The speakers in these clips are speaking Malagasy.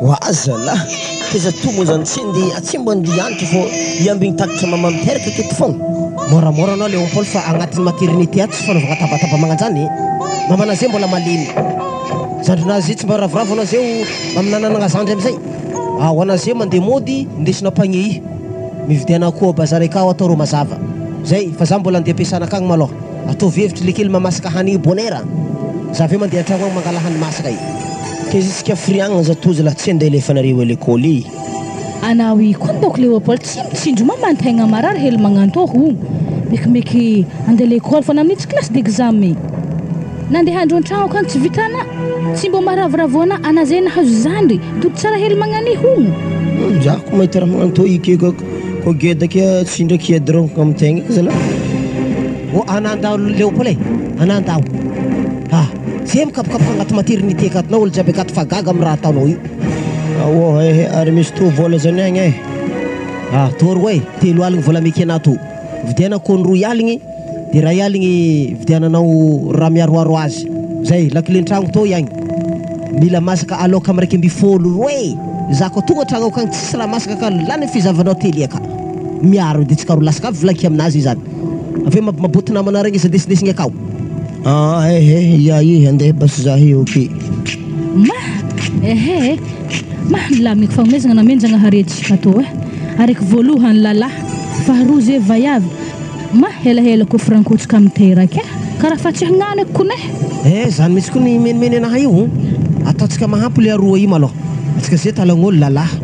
Wazala kiza tumuzan sindi atsimban dianti fo yambing taktra mamam terka kitfon mora no Leopold fa agnatin'ny maternité aty fa navakatabata magnanjany mamana zay mbola maliny zandrinazy tsy mba ravoravo na zay maminanana zandry amizay wana zay mandeha mody ndesina pagné mividiana koa bazar akao atao ro mazava zay fa za mbola andeha ampiasana akagny maloha atao vevitry lekely mamasaka hanigny bonera za ve mandeha antragno agny mangala hany masaka i kezisika friagna za tozy la tsy andeha lefanareo l'école anawi kondok Leopold tsindro mamantaigna marary hely magnanto ho mekimeky andeha l'école fa namin'ny classe d'examen nandeha andro antragno kan tsy vitana tsy mbo maravoravoana ana zay nahazo zandry dodo tsara hely magnany hogno jako mahita raha magnanto ike ko gedaka tsindra kiedron amtegna ka zala o anandao Leopold anandao zay mikapokapaka agnaty maternité akatinao olo jiaby akaty fa gaga amin'ny raha ataonao io ary misy to vola zany agny tory hoe telo aligny vola meky anato vidiana kony roy aligny de ray aligny vidiananao raha miaroaro azy zay lakilentragno to iagny mila masaka aloka am'raiky amby folo roe zako tonga tragno akagny tsisy raha masaka ka lany fizavanao tely aka miaro de tsika ro lasaka avy vlaky aminazy i zany ave maboty namana regny zadesidesiny akao ya andeha basy za io ok lamiko fagnomezagna namenjagna haretsika atao araiky voalohany lalahy faharoa zay vaiavy helahela ko frankotsika amiteraka karaha fa tsy hagnano kone zany misy koa ny menimeny anaha io ataotsika mahampy le aroa io maloha atsika zay talagn'olo lalahy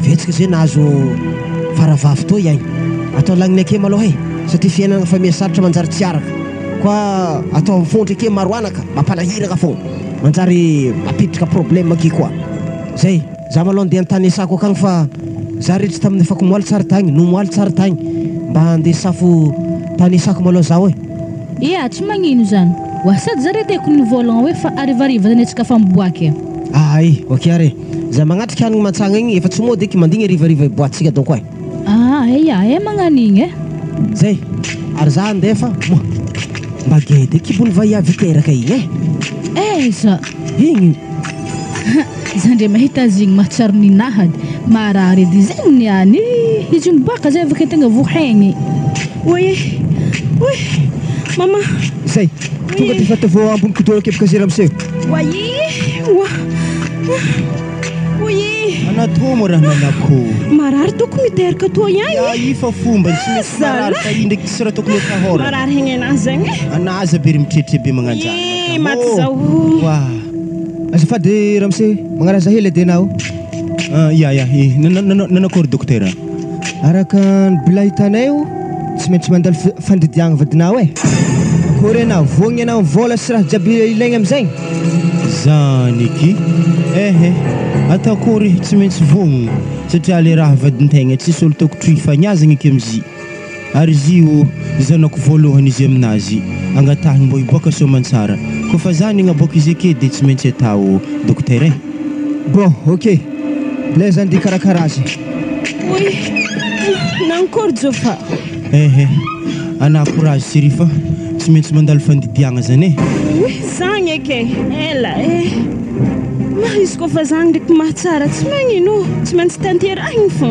vetsika zay nahazo faravavy to iagny atao lagniny ake maloha satria fiainana fa miasaritra manjary tsy araka koa atao mifondry ake maroanaka mampalahiraka fogna manjary mapitrika problème ake koa zay za maloha andeha antany asako akagny fa za retry tamin'ny efako moaly tsara tagny no moaly tsara tagny mba andeha safo tany asako maloha zao ia tsy magnino zany wasady zare deko ny volan hoe fa arivariva zany atsika fa miboaky ok are za magnatriky hanigny mantsagna igny efa tsy moa deky mandigny arivariva iboatsika donc magnanigny zay ary za andeha fa mba gede kibony vaiavy teraka igny za igny zandre mahita azy igny mahatsaro ninahady marary edy zegny niany izy mibaka zay avake tegna vohaigny mama zay tonga de fa tavo ambony kidoro ake baka zera miseho anatoa mo raha nanako marary toko miteraka to ihany fa fomba tsy misy marary fa i ndraiky tsira tokony tahora marary hegny anazy zegny anazy bery mitretre be magnanjany maty zao azafady ramse magnaraza hely edy anao nanakory docteur araka ny bila hitanay io tsy maintsy mandalo fandidiagna vadinao kory anao voagny anao vola sy raha jiaby ilaigny amizay zany eky atakory tsy maintsy vognogno satria le raha vadintegna tsisy olo tokotry ifaniazagna eky amizy ary izy io zanako voalohany izy aminazy agnatahiny mbo iboaka soamantsara kofa zany agnaboaka izy ake de tsy maintsy atao docteur bon ok bila zany de karakara azy nankory jofa anakorazy siri fa tsy maintsy mandalo fandidiagna zany zany ake ela izy kofa zany ndraiky mahatsara tsy magnino tsy maintsy tanterahigny fô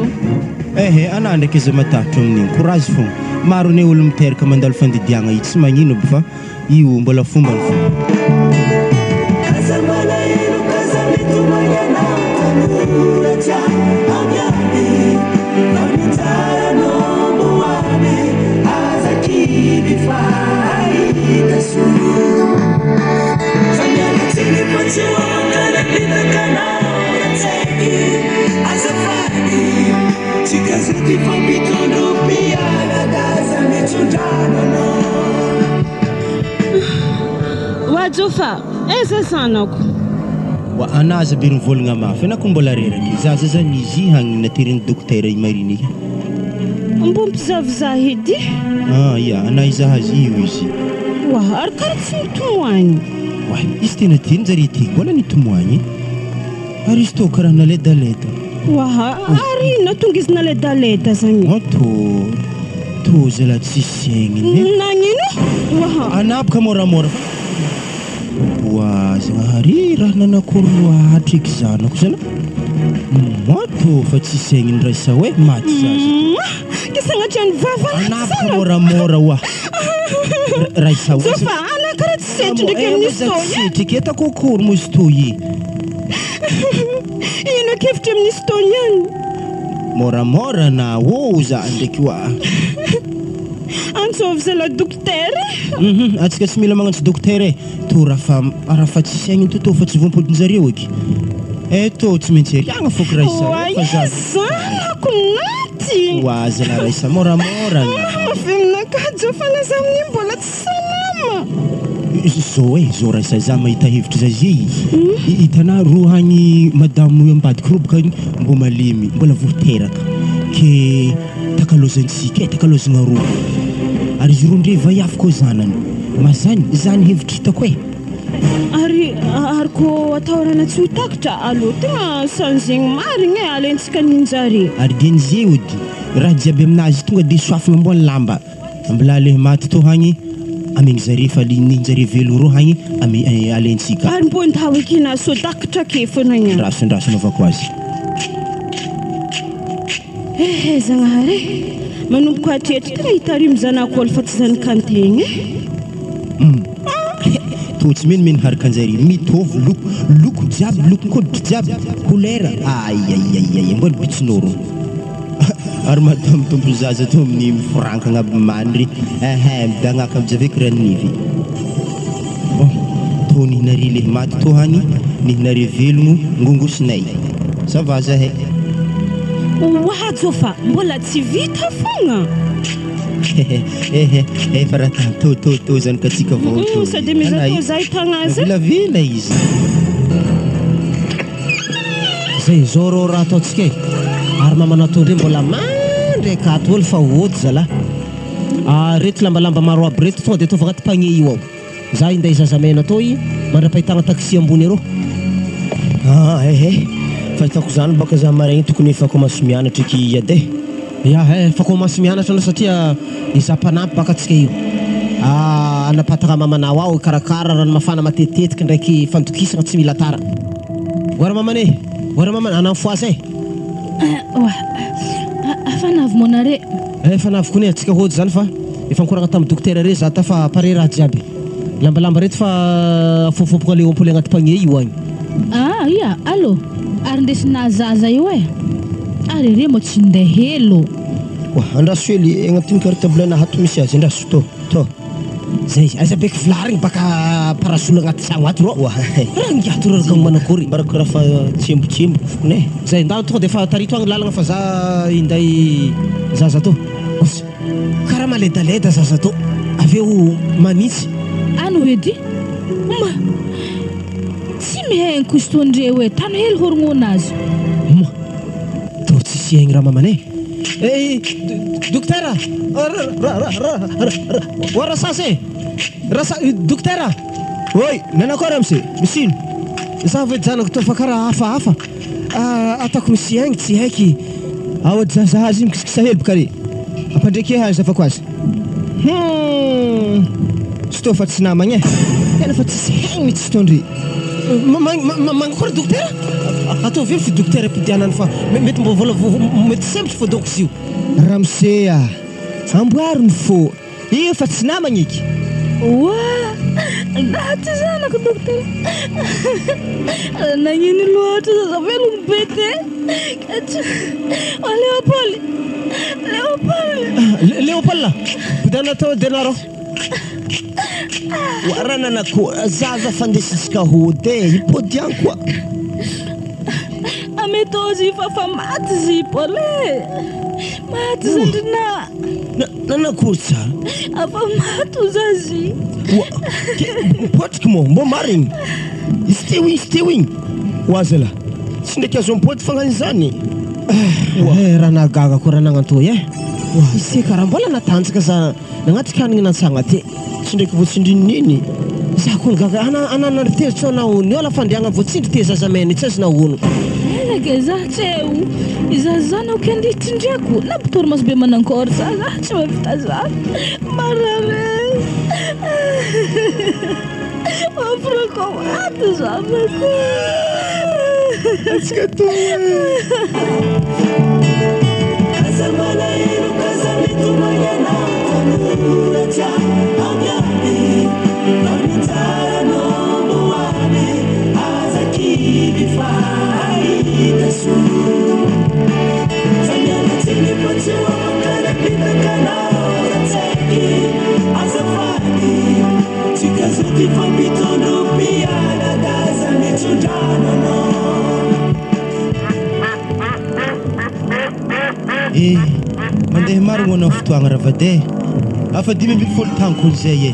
ana ndraiky izy matahatra amin'igny courage fô maro ne olo miteraka mandalo fandidiagna io tsy magnino fa io mbola fombany fô wajofa eza sanako anazy be nivolagna mafy anako mbola reraky zaza zany izy hagny nateriny docteur imariny mbo mpizavizaha edy ana izahazy io izy ary karaha tsy nitomoagny izy tena tiany zare ty mbola nitomoagny ary izy to karaha naledaleda ary natonga izy naledaleda zany to to zala tsisy saigny nagnino wa anapaka moramora wa zagnahary raha nanakory loatra eky zanako zala moto fa tsisy saigny raisa hoe maty zaza kisagnatria ny vavana anapaka moramora wa raisa fa ana karaha tsy setry ndraiky amin'ny stoy setry keta kokory mo stoy ino kevitry amin'ny stoy ihany moramora na za ndraiky wa antsovy zala dokotera atsika tsy mila magnantso dokotera to raha fa tsy saigny to fa tsy vompodinjareo eky to tsy maintsy ariagna foky raisa zanako naty wa zala raisa moramora feminakajo fanaza amin'ny mbola tsy salama zao raisa za mahita hevitry zazy hitanà rohagny madamo ambadiky roboka mbo malemy mbola voteraka ke takalozantsika takalozagna roa ary izy roa ndre vaiafy koa zanany mazany zany hevitry hitako ary ko atahorana tsy ho takatra alo tegna sanzegny marigny alentsika ninjare ary dian'izay ody raha jiaby aminazy tonga de soafagna ambony lamba mbola le maty to hagny amegny zare fa ninjare velo ro hagny alentsika ary mbo ndao ekina so takatra ke fonagny ndrasondrasona avako azy zagnahary manomboka hatretra tegna hitarimy zanako olo fa tsy zanakantegny to tsy menimeny haraka anjare mitovy loko jiaby lokonkoditry jiaby kolera aiaiaiai mbola bitsinoro ary madamo tompo zaza to amin'ny mifrankagna aby mandry midagnaka amijaveko ranivy to nihinare le maty to hany nihinare velogno ngongosinay ça va zahay wahajofa mbola tsy vita fogna fa raha to zany katsika vao sady mizato za hitagnazy vilavila izy zay zao rô raha ataotsika ary mamanatao ndre mbola mandry akato olo fa ody zala reto lambalamba maro aby reto tonga de tovagna aty pagné io ao za inday zazamena atao mandra-pahitagna taxi ambony arô fahitako zany baka za maregny tokony efa komansy mianatra eky ade fa komansy mianatra anao satria izapanampy baka atsika io anapatagna mamanao ao karakara rano mafana matetitetika ndraiky fandokisagna tsy mila tara goara mamane anamfoazy afanavy monare fanavy kone atsika hody zany fa efa nikoragna tamin'ny dokotera re za ta fa pare raha jiaby lambalamba reto fa fofopoka le ompole agnaty pagné io agny ia allo ary ndesina zaza io ary re mo tsy ndeha helo andraso hely agnatiny cartable hato misy azy andraso to zay aiza beky vilarigny baka parasolo agnaty tragno ato ro raha ngiato rô raka manakory baraka raha fa tsembotsemboko fokone zay ndao tonga de fa tarito agny lalagna fa za inday zaza to karaha maledaleda zaza to aveo manitsy ano edy tsy mihaigny istondre hoe tano hely horognonazy to tsisy haigny raha mamane dokotera rasasy dokotera oy nanakôry amse misino za vedy zanako to fa karaha hafahafa atako misy haigny tsy haiky aody zazahazy io mikisikisa hely bokare ampandreky azy afako azy sy to fa tsy namagny tena fa tsisy haigny mitsy tondry mangakory dokotera atao very fi dokotera pidianany fa mety mbo vola mety sembotry fô doko zio ramsea amboariny fô io fa tsy namagny eky daty zanako dokotera nagnino loatra zaza velogno be te Leopold pidiana tao denaro warana nako zaza fandesisika hody ipodian koa ametozy fa maty zipole maty zandrina nanakory tsara afa maty zazy potiky mo mbo marigny izy teo igny oazala tsy ndraiky azo mipody fagnany zany raha nagaga koa raha nagnantoy izy karaha mbola natanjaka za nagnaty kanigny nansagna te tsy ndraiky voatsindrininy za koa gaga ananaritery tsao nahono io ala fandriagna voatsindry te zazamena tsy azy nahono ke za tseo iza zana ke nditindriako na botory maso be manankory za tsy mavita za marare afrako ato za mako atsika to Kazamana ino kazamitu mayana Tanuraja amyani Varmitara no muwane Azaki bifai tasu Zanyana tini patiwa makana pita kana Zateki azafani Chikazuti fambitono piyana Kazamitu jana no mandeha marigny anao fotoagna ravade afa 2010 tankony zay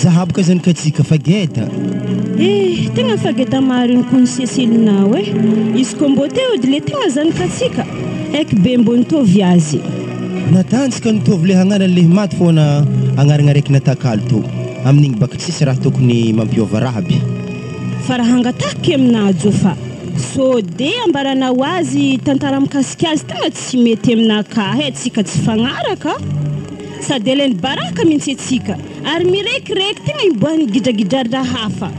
zahabaka zany katsika fageda tegna fageda mariny kony sesilinao izy ko mbô te ody le tegna zany katsika eky be mbô nitovy azy natanjika nitovy le hagnarany le maty foana agnaragna araiky natakalo to amin'igny baka tsisy raha tokony mampiova raha be fa raha hangatahaka aminajo fa so de ambaranao azy tantara mikasika azy tegna tsy mety aminakahy tsika tsy fagnaraka sady eleny baraka mihitsy atsika ary mirekireky tegna iboahany gidragidrarira hafa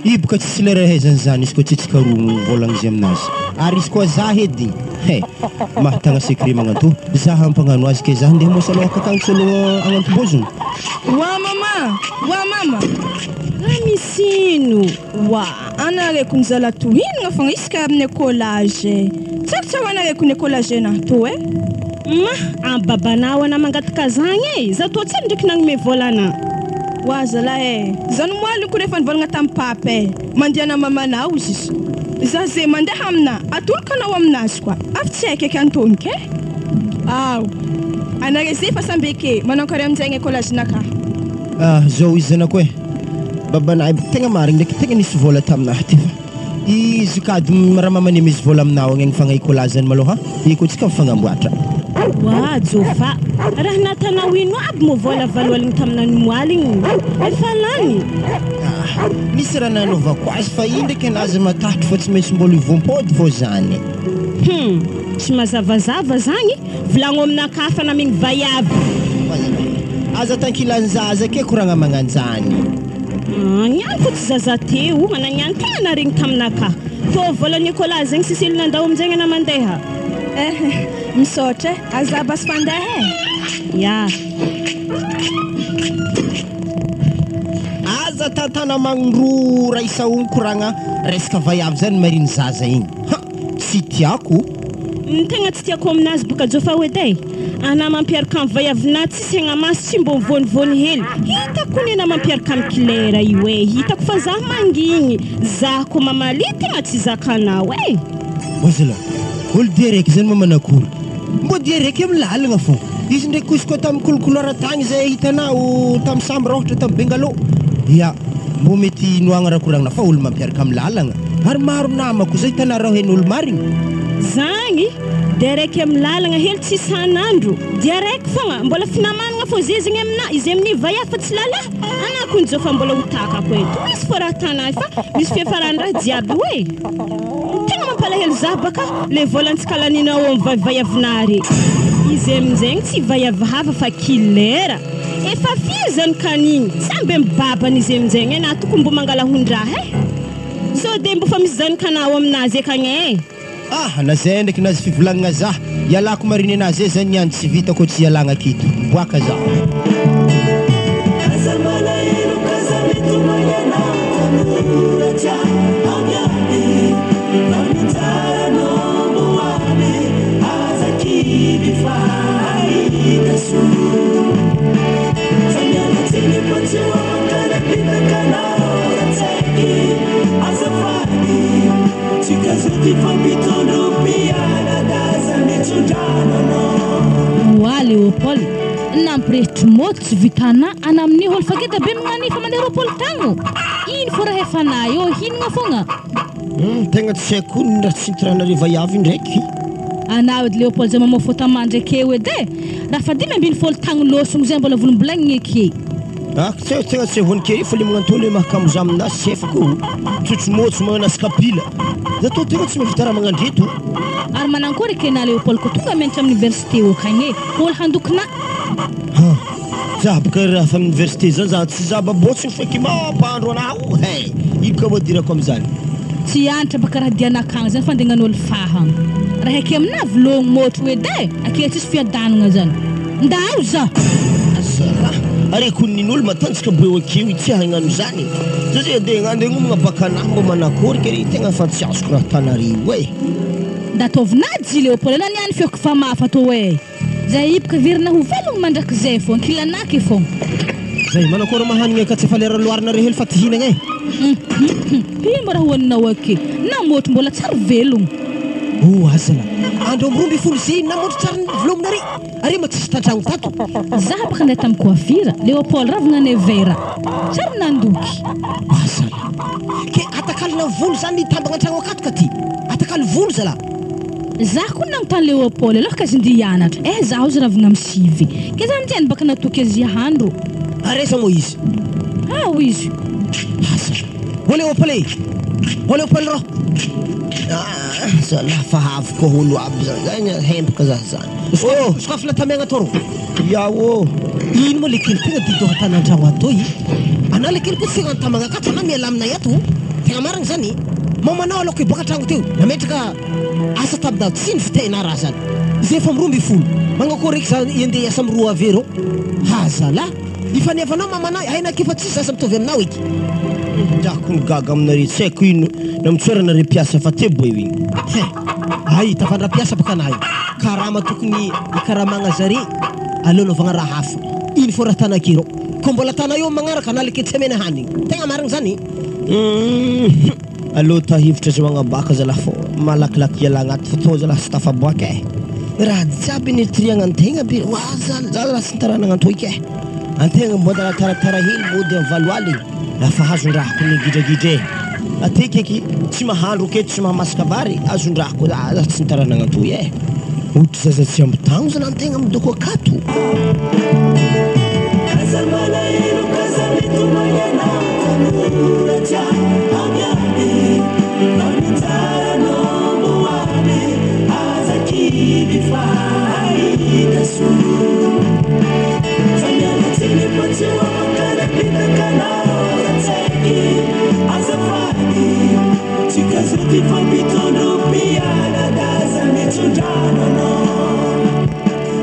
iboka tsisy lera haizany zany izy koa tsitsika roa volagna izy aminazy ary izy koa za edy mahatagna secret magnato za hampagnano azy ke za ndeha mosaloha kakagny solo agnantobozony wa mama misino wa anareko nizala tohinagna fogna isaka amin'ny écolage tsakotsa anareko ny écolage nato ma babanao ana mangataka zagny za to tsara ndraiky nagnome volana wa zala zany moaly ko rehefa nivolagna tamin'ny papy mandiana mamanao izy za zay mandeha amina atolokanao aminazy koa avy tsy haika eky antony ke aw anare zay fa sambeke manankary amin'izay écolage naka zao izy zanako babanay tegna marigny ndraiky tegna nisy vola taminahy ty fa izy kady raha mamane misy vola aminao agny fagna écolage-ny maloha iko tsika mifagnamboatra wa jofa raha natanao ino aby mo vola valoaligny taminany moaligny efa lany nisy raha nanovako azy fa i ndraiky anazy matahotry fa tsy maintsy mbola ivompody fô zany tsy mazavazava zagny volagno aminakahy fa namigny vaiavy aza tankilan'ny zaza ke koragna magnanjany niany ko tsy zaza teo mananiany tegna naregny taminakahy to volany écolage zegny sisily nandao amin'izegny ana mandeha misaotra aza basy fandeha ya aza tantana magnoro raha isaogny koragna resaka vaiavy zany mariny zaza igny tsy tiako tegna tsy tiako aminazy boka jofa edy ana mampiaraka amin'ny vaiavina tsisy agna maso tsy mbô mivonivony hely hitako nena mampiaraka amin'ny kilera io hitako fa za mangigny za ko mamali tegna tsy zakanao ozala olo dia raiky zany mamanakory mbô dia raiky amin'ny lalagna fô izy ndraiky kozy koa tamin'ny kolokoloara tagny zay hitanao tamin'ny sambra ohatra tamin'ny bengalo ya mbô mety noagna raha koragna fa olo mampiaraka amin'ny lalagna ary maro namako zay hitana raha hen'olo marigny zagny dia raiky amin'ny lalagna hely tsy isan'andro dia raiky fogna mbola finamanagna fô zezigny amina izy amin'ny vaiavy fa tsy lalahy anakony zao fa mbola hotakako eto misy fô raha tanahy fa misy fiafarany raha jiaby tegna mampalahelo za baka le volantsika laninao amin'ny vaiavinary izy amin'izegny tsy vaiavy hafa fa kilera efa fizany kanigny samby mibabany izy amin'izegny na tokony mbo mangalahondraha so dia mbo fa misy zany kanao aminazy ekagny na zay ndraiky nazy fivolagnana za ialako mariny anazy zany niany tsy vita ko tsy ialagna akito boaka za wa Léopold nampirehitry moto tsy vitana ana amin'ny olo fageda be magnanifa mandeha Léopold tagno ino fô raha efa na eo hinagna fogna tegna tsy haiko raha tsy hitirana vaiavy ndraiky anao edy Léopold zay mamao fôta mandrakeo edy raha fa 570 tagno losogno zay mbola volombolagniny eky tegna tsy vonikely fa le magnantolo mahakamo amina sefako tsotsomotsy manana skapila zato tegna tsy mavita raha magnandreto ary manankory kena Léopold ko tonga mentra amin'ny université okagny olo handokina za baka raha fa université zany za tsy za babotsiny feky mampandro anao ino ka madirako am'izany tsy antra baka raha dianakagny zany fandegnan'olo fahagna raha ake amina vologno motro edy ake tsisy fiadanagna zany ndao za areko nin'olo matanjaka beo akeo tsy hagnano zany za zay andeha ngomagna baka anahy mba manakory kery tegna fa tsy azoko raha tanarivo ndataovinady Léopold na niany feoko fa mafa to zay ibaka virina ho velogno mandraky zay fo kilanaky fo zay manakory mahanigna ka tsy efa lera loarina rehely fa tihinagna ino raha hoaninao ake na motro mbola tsara velogno azala andro amromby folo zay na motro tsara volognare are ma tsisy tantragno tato za baka andeha tamin'ny coiffure Léopold ravagna vera tsara nandoky azala ke atakalina volo zany tambagna antragno akatoka ty atakaly volo zala za ko nagnontany Léopold aloha ka zindi hianatra zaho zy ravagna misivy ke za mitiany baka natoky azy handro aresa mo izy izy o Léopold ro zala fa haviko olo aby zany hempaka za zany sokafy latamiagna toro yao ino mo lekely tegna dido hatana antragno atoy ana lekely ko tegna antamagna akato ana miala aminay ato tegna marigny zany mamanao aloko iboaka antragno teo nametraka asa tabida tsy ny fitahina raha zany zay fa miromby folo magnakory eky za andeha asa miroa avero hazala ifaniavanao mamanao haina kefa tsisy asa mitovy aminao eky drako gaga aminare tsy haiko ino na mitsoranare piasa fa tebo io igny ay tafandra piasa baka anahy karama tokony ikaramagna zare alolovagna raha hafa ino fo raha tanakiro ko mbola tana io magnaraka analake tsy amena hanigny tegna marigny zany alo tahivitra za magnabaka zala fo malakilaky iala agnaty fotoa zala sy tafaboaka raha jiaby nitriagna antegna be zala sy nitaranagna antoiky antegna mbola taratara hely mody amin'ny valoaly lafa hazon-drahako nigidragidre ateky eky tsy mahandro aketo tsy mahamasaka vary azon-drahako tsy nitaranagna antoy ohatry zaza tsy ambitagno zala antegna midoko akato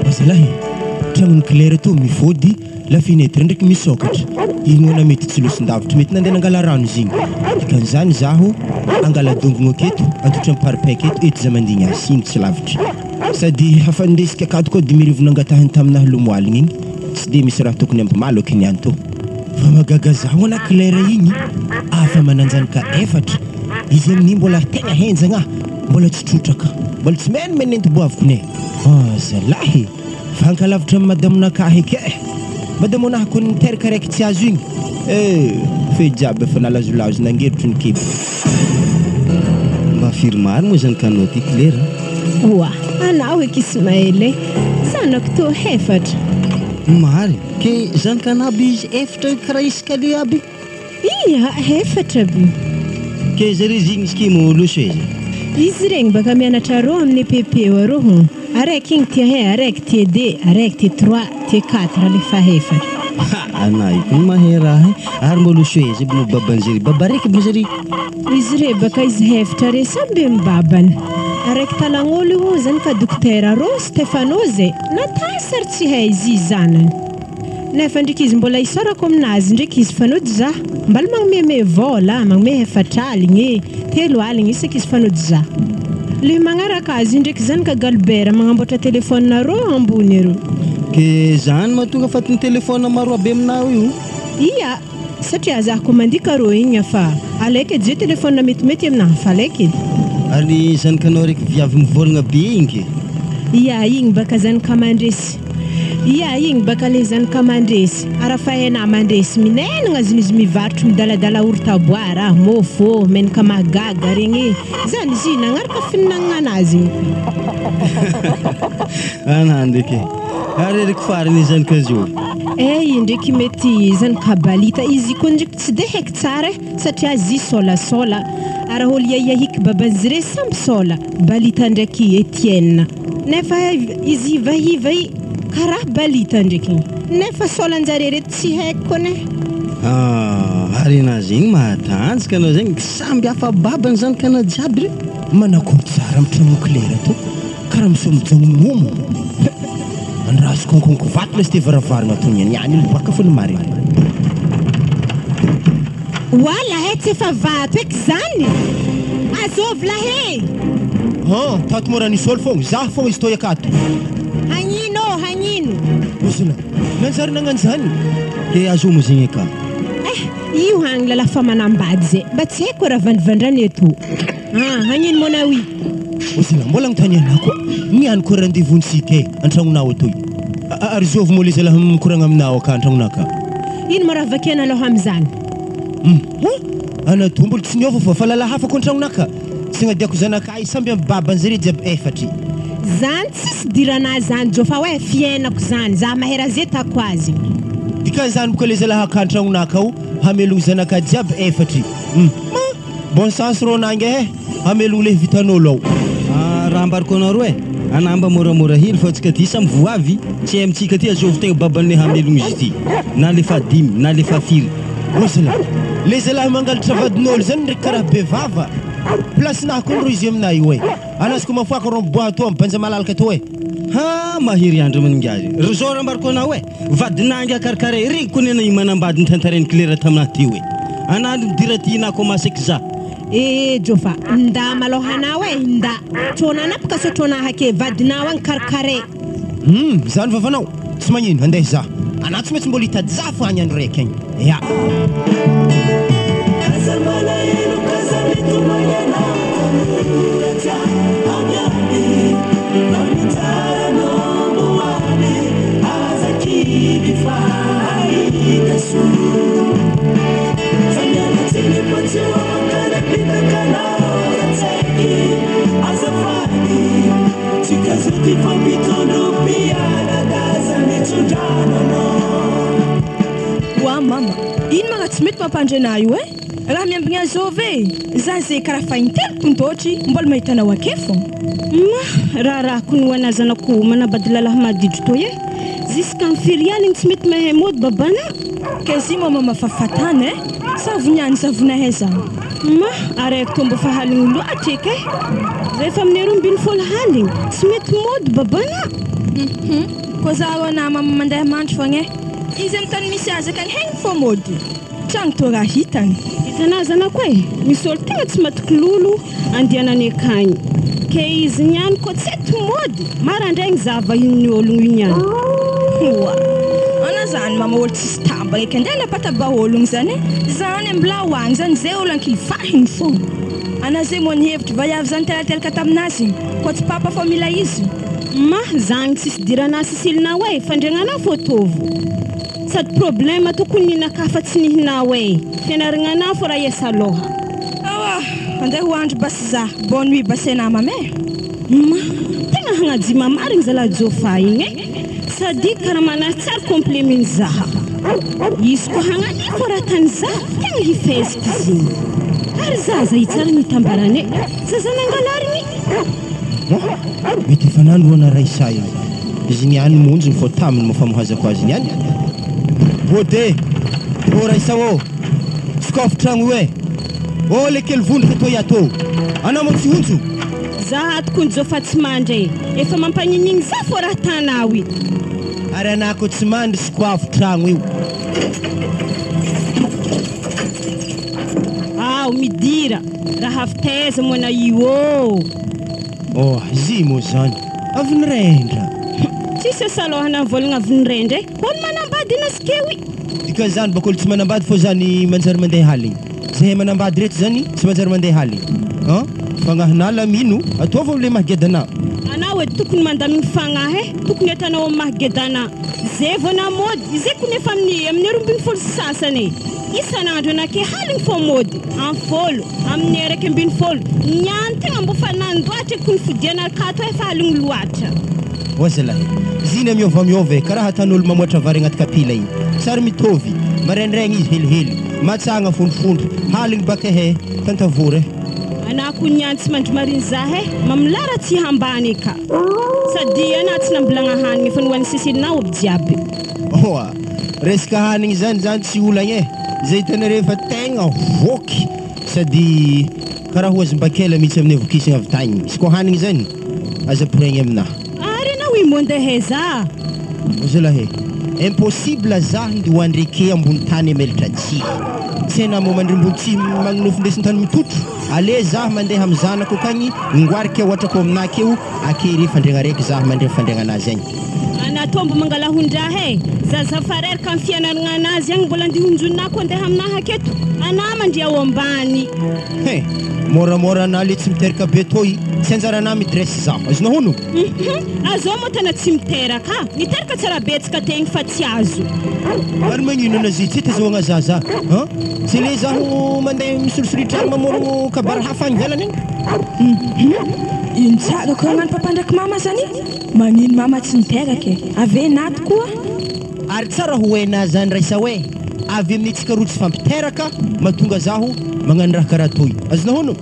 azalahy tragnony claire to mivody la fenetre ndraiky misokatra ino na mety tsy losin-davitra mety nandeha nangala rano izy igny dikan'izany zaho angala dongogno aketo antotra miparipay aketo eto za mandigny azy igny tsy lavitra sady hafandesika akato koa 2000 nangatahany taminahy lomoaligny igny tsy de misy raha tokony ampimalo akiniany to fa magaga zaho ana claire igny afa mananjanaka efatra izy amin'igny mbola tegna henjagna mbola tsy trotraka mbola tsy menenty boaviko ne zalahy fa ankalavitra amin'ny madamonakahy eky madamonahy ko niteraka raiky tsy azo igny fe jiaby efa nalazolazo nangerotry ny keby mba firmary moa zany kanao ty claire anao eky Ismaël zanako to efatra mary ke zany kanaby izy efatra karaha isikale aby efatra by ke zare zigny izy ke mo loso izy regny baka mianatra ro amin'ny pepeo aroho araiky igny tia 1 araiky tia 2 araiky tia 3 tia 4 alefa efatra ana io koa mahay raha ary mba loso izy no baban'zary baba raiky bo zary izy re baka izy efatra re samby mibabany araiky talagn'olo io zany ka dokotera ro Stefanoze natasary tsy hay izy zanany nefa ndraiky izy mbola isorako aminazy ndraiky izy fanody za mbala magnome vola magnome efatra aligny 3 aligny isaky izy fanody za le magnaraka azy ndraiky zany ka Galbert magnamboatra telefône ro ambony ro ke zany mahatonga fatiny telefône maro abe aminao io satria za ko mandika ro igny fa alaiky je telefône metimety aminahy fa alaiky ary zany kanao raiky viavy mivolagna be igny igny baka zany ka mandresy ia igny baka le zanaka mandresy arafahena mandresy minenagna zany izy mivarotro midaladala ortaboara mofo menaka magaga regny zany izy nagnaraka finagnana anazy anandeke areriko farany zanaka zio indraiky mety zanaka balita izy koa ndraiky tsy de haiko tsara satria zy solasola araha olo iahiahiky baban'izy re samby sola balita ndraiky Etienne nefa izy hivahiva karaha balita ndraiky nefa solanjare reto tsy haiko ne arenazy igny mahatanjaka anao zegny samby hafa babany zanaka ana jiaby re manakory tsara mitrano claire to karaha misomijango momo andraso konkonko vato la sy te varavarana tony niany ilo baka fo ny mari wala tsy efa vato eky zany azovy lahe tato mora nisolo fogna zah fogna izy toy akato hagnino osina nanjary nagnano zany ke azomo zegny aka io hagny lalafa manambady zay mba tsy haiko raha vandivandrany eto hagnino mona wi osina mbola agnontany anako niany koa rendez-vous-ntsika antragnonao atoy ary zovy mola izy laha mikoragna aminao aka antragnonaka ino ma raha vakena aloha am'zany anato mbola tsy niova fa lala hafa ko antragnonaka sy gnadiako zanaka samby amin'ny babany zare jiaby efatry zany tsisy dirana zany jo fa hoe fiainako zany za mahera zay tako azy dika zany boka le zalaha aka antragnonaka ao hamelo zanaka jiaby efatry bon sens ro nange hamelo le vitan'olo ao raha ambariko anao ro anamba moramora hely fa tsika ty samy voavy tsy amintsika ty azovy tegna baban'ny hamelogno izy ty na le fadimy na le fafiry osala le zalahy mangalatra vadin'olo zany ndraiky karaha be vava place nahy koa ro izy aminay io anasiko mafoaka ro miboa to ambanja malalaka to mahery andro maningazy zao raha ambariko anao vadinangy akarakare regny koa nena i manambady nitantareny claire taminahy ty anandro midira ty nako masaky za jofa nda malohanao nda tronanapaka so tronahake vadinao agny karakare zany vavanao tsy magnino andeha za anaty tsy maintsy mbola hitady za fo agny andro raiky agny ya wa mama ino magna tsy mety mampandrena io raha miambigna zove za zay karaha fahintelo kontotry mbola mahitanao ake fo raha konoana zanako manabady lalahy madidro toy jusqu'à firialy tsy mety mahay mody babana kezi mama mafafatana savoniany savona zany araiky tombo fa haligny loatra eky rehefa amin'ny rombiny folo haligny tsy mety mody babana ko zaho ana mama mandeha mandry fogna izy amin'ny tany misy azy akany haigny fo mody tragno to raha hitany hitanao zanako misy olo tegna tsy matoky lolo andianany akagny ke izy niany ko tsy ety mody marandraigny zavahiny ologno niany ana zany mama olo tsisy tamba eky andeha lapataba ologno zany zany mbola hoagny zany zay olo ankilifahiny fo ana zay moa nihevitry vaiavy zany telatelaka taminazy ko tsy papa fo mila izy zany tsisy dirana sisilina fandriagnana fo tovo sady problème tokony ninakafa tsy nihinao fianaragnana fo raha iasa aloha andeha hoandro basy za bonne nuit basena mame tegna hagnaji mamarigny zala jofa igny sady karaha manahy tsara complet miny zaha izy ko hagnany fo raha tany za tegna hifeziky ziny ary zaza itsara nitambarane zaza nangalariny mety efa nandroana raisa izy niany monjony fo taminy mafamohazako azy niany bode raisa sokafo tragno lekely vondrika toy ato anao mo tsy honjo za tokony jofa tsy mandry efa mampanininy za fo raha tanao ary anako tsy mandry sokafo tragno io midira raha avitaiza moana io zy mo zany avy nirendra tsisy asalohana volagna avy nirendra olo manambady nasikeo dika zany bakolo tsy manambady fo zany manjary mandeha haligny zay manambady reto zany tsy manjary mandeha haligny fagnahinala mino ataova le mahagedana anao mody tokony mandamigny fagnahy tokony atanao mahagedana zay vao namody izay kony efa amin'ny 12 sasany isan'andro anake haligny fo mody am folo amin'ny 12 niany tegna mbo fa nandoatra kony fodiana akato efa haligny loatra wazalahy zina miova karaha atan'olo mamoatra vary agnaty kapila igny sary mitovy maraindraigny izy helihely matsagna fondrofondro haligny baka he tantavory anako niany tsy mandry mariny zahay mamlara tsy hambany ka sady ana tsy nambolagna hanigny efa nohany sesilinao aby jiaby oa resaka hanigny zany tsy olagna zay tena rehefa tegna voky sady karaha hoazimbakela mihitsy amin'ny avokisagna avy tagny izy ko hanigny zany aza poregny amina ary na wi mondehe za ozalahy impossible za ndy hoandreke ambony tany amelatra tsy namo mandrimbony tsy magnofindesiny tany mitotro ale za mandeha amin'ny zanako akagny ngoarika ohatrako aminake eo akery fandriagna raiky za mandre fandriagna anazy agny anatombo mangalahondrahe zaza fareraka amin'ny fianaragna anazy agny mbola andihonjonako andeha aminahy aketo ana mandry ao ambany moramora na le tsy miteraka be toy tsy anjarana midresse za azona hono azao moa tena tsy miteraka miteraka tsara betsaka tegny fa tsy azo ary magnino anazy tsy tazahoagna zaza tsy le zaho mandeha misorisoritra mamorogno kabary hafa agny velany igny ino tsara ko agnano papa ndraiky mama zany magnino mama tsy miteraka ave nato koa ary tsara ho haina zany raisa hoe avy amin'ny tsika roa tsy fampiteraka mahatonga zaho magnano raha karaha toy azona hono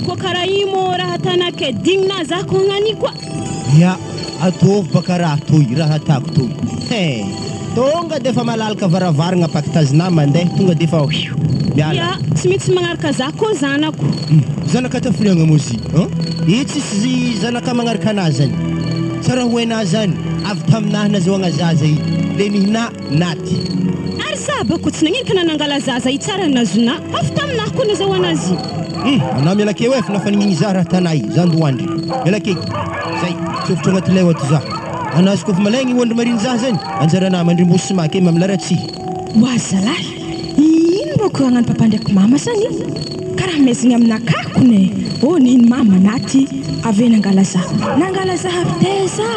ko karaha imo raha tanake dignina za ko hagnani koa ya atovy baka raha toy raha atako toy tonga defa malalaka varavaragna pakitazina mandeha tonga defa miala ya tsy mitsy magnaraka za ko zanako zanaka tafiriagna mozy i tsisy zanaka magnaraka anazy zany tsara ho haina zany avy taminahy nazahoagna zaza i le mihina naty ary za bako tsy nagnino ka nanangala zaza i tsara nazona avy taminahy koa nazahoana azy ana mialake efa nafanigny za raha tanay zandoandry mialake zay tsofotro agnaty lay ato za anazy kofa malaigny ondry mariny za zany anjarana mandrimbosy maky mamilaratsy wazalahy ino bako agnano papa ndraiky mama zany karaha mezigny aminakakone nino mama naty ave nangala za aviteza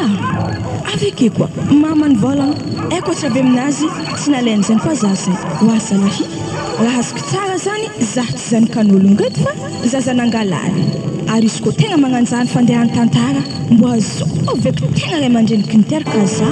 aveke koa mama ny volagna eko tsy avy aminazy tsy nalainy zany fa za zay wazalahy raha azoko tsara zany za tsy zanikan'olongo eto fa zaza nangalary ary izy ko tegna magnanjany fandehany tantara mbo azoveko tegna ray mandreniky niteraka za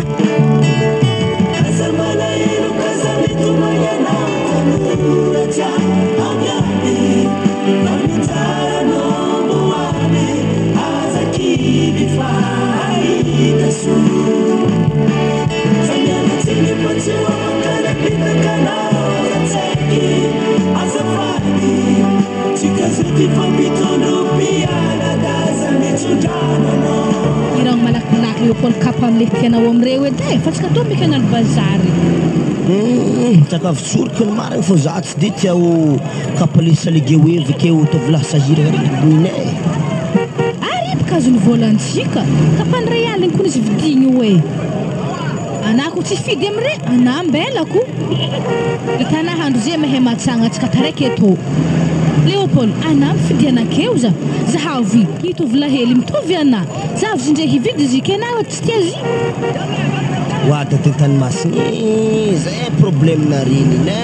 iragno malakilaky Leopold kapa amile tianao amreo edy fa tsika to mika hagnano bazary takavitsoriky ny marigny fô za tsy de tiao kapa le salege hoe avekeo tovolahy sahiragna regny doinay ary baka azony volantsika kapany ray aligny koa izy vidigny hoe anako tsy fidy amire ana mbelako itana handro zay mahay matsagna tsika taraiky eto Leopold ana mifidy anakeo zahavy itovolahy hely mitovy ana zahavy zindray hividy izy kena tsy tia zy tantany tanomasiny zay problème nariny ne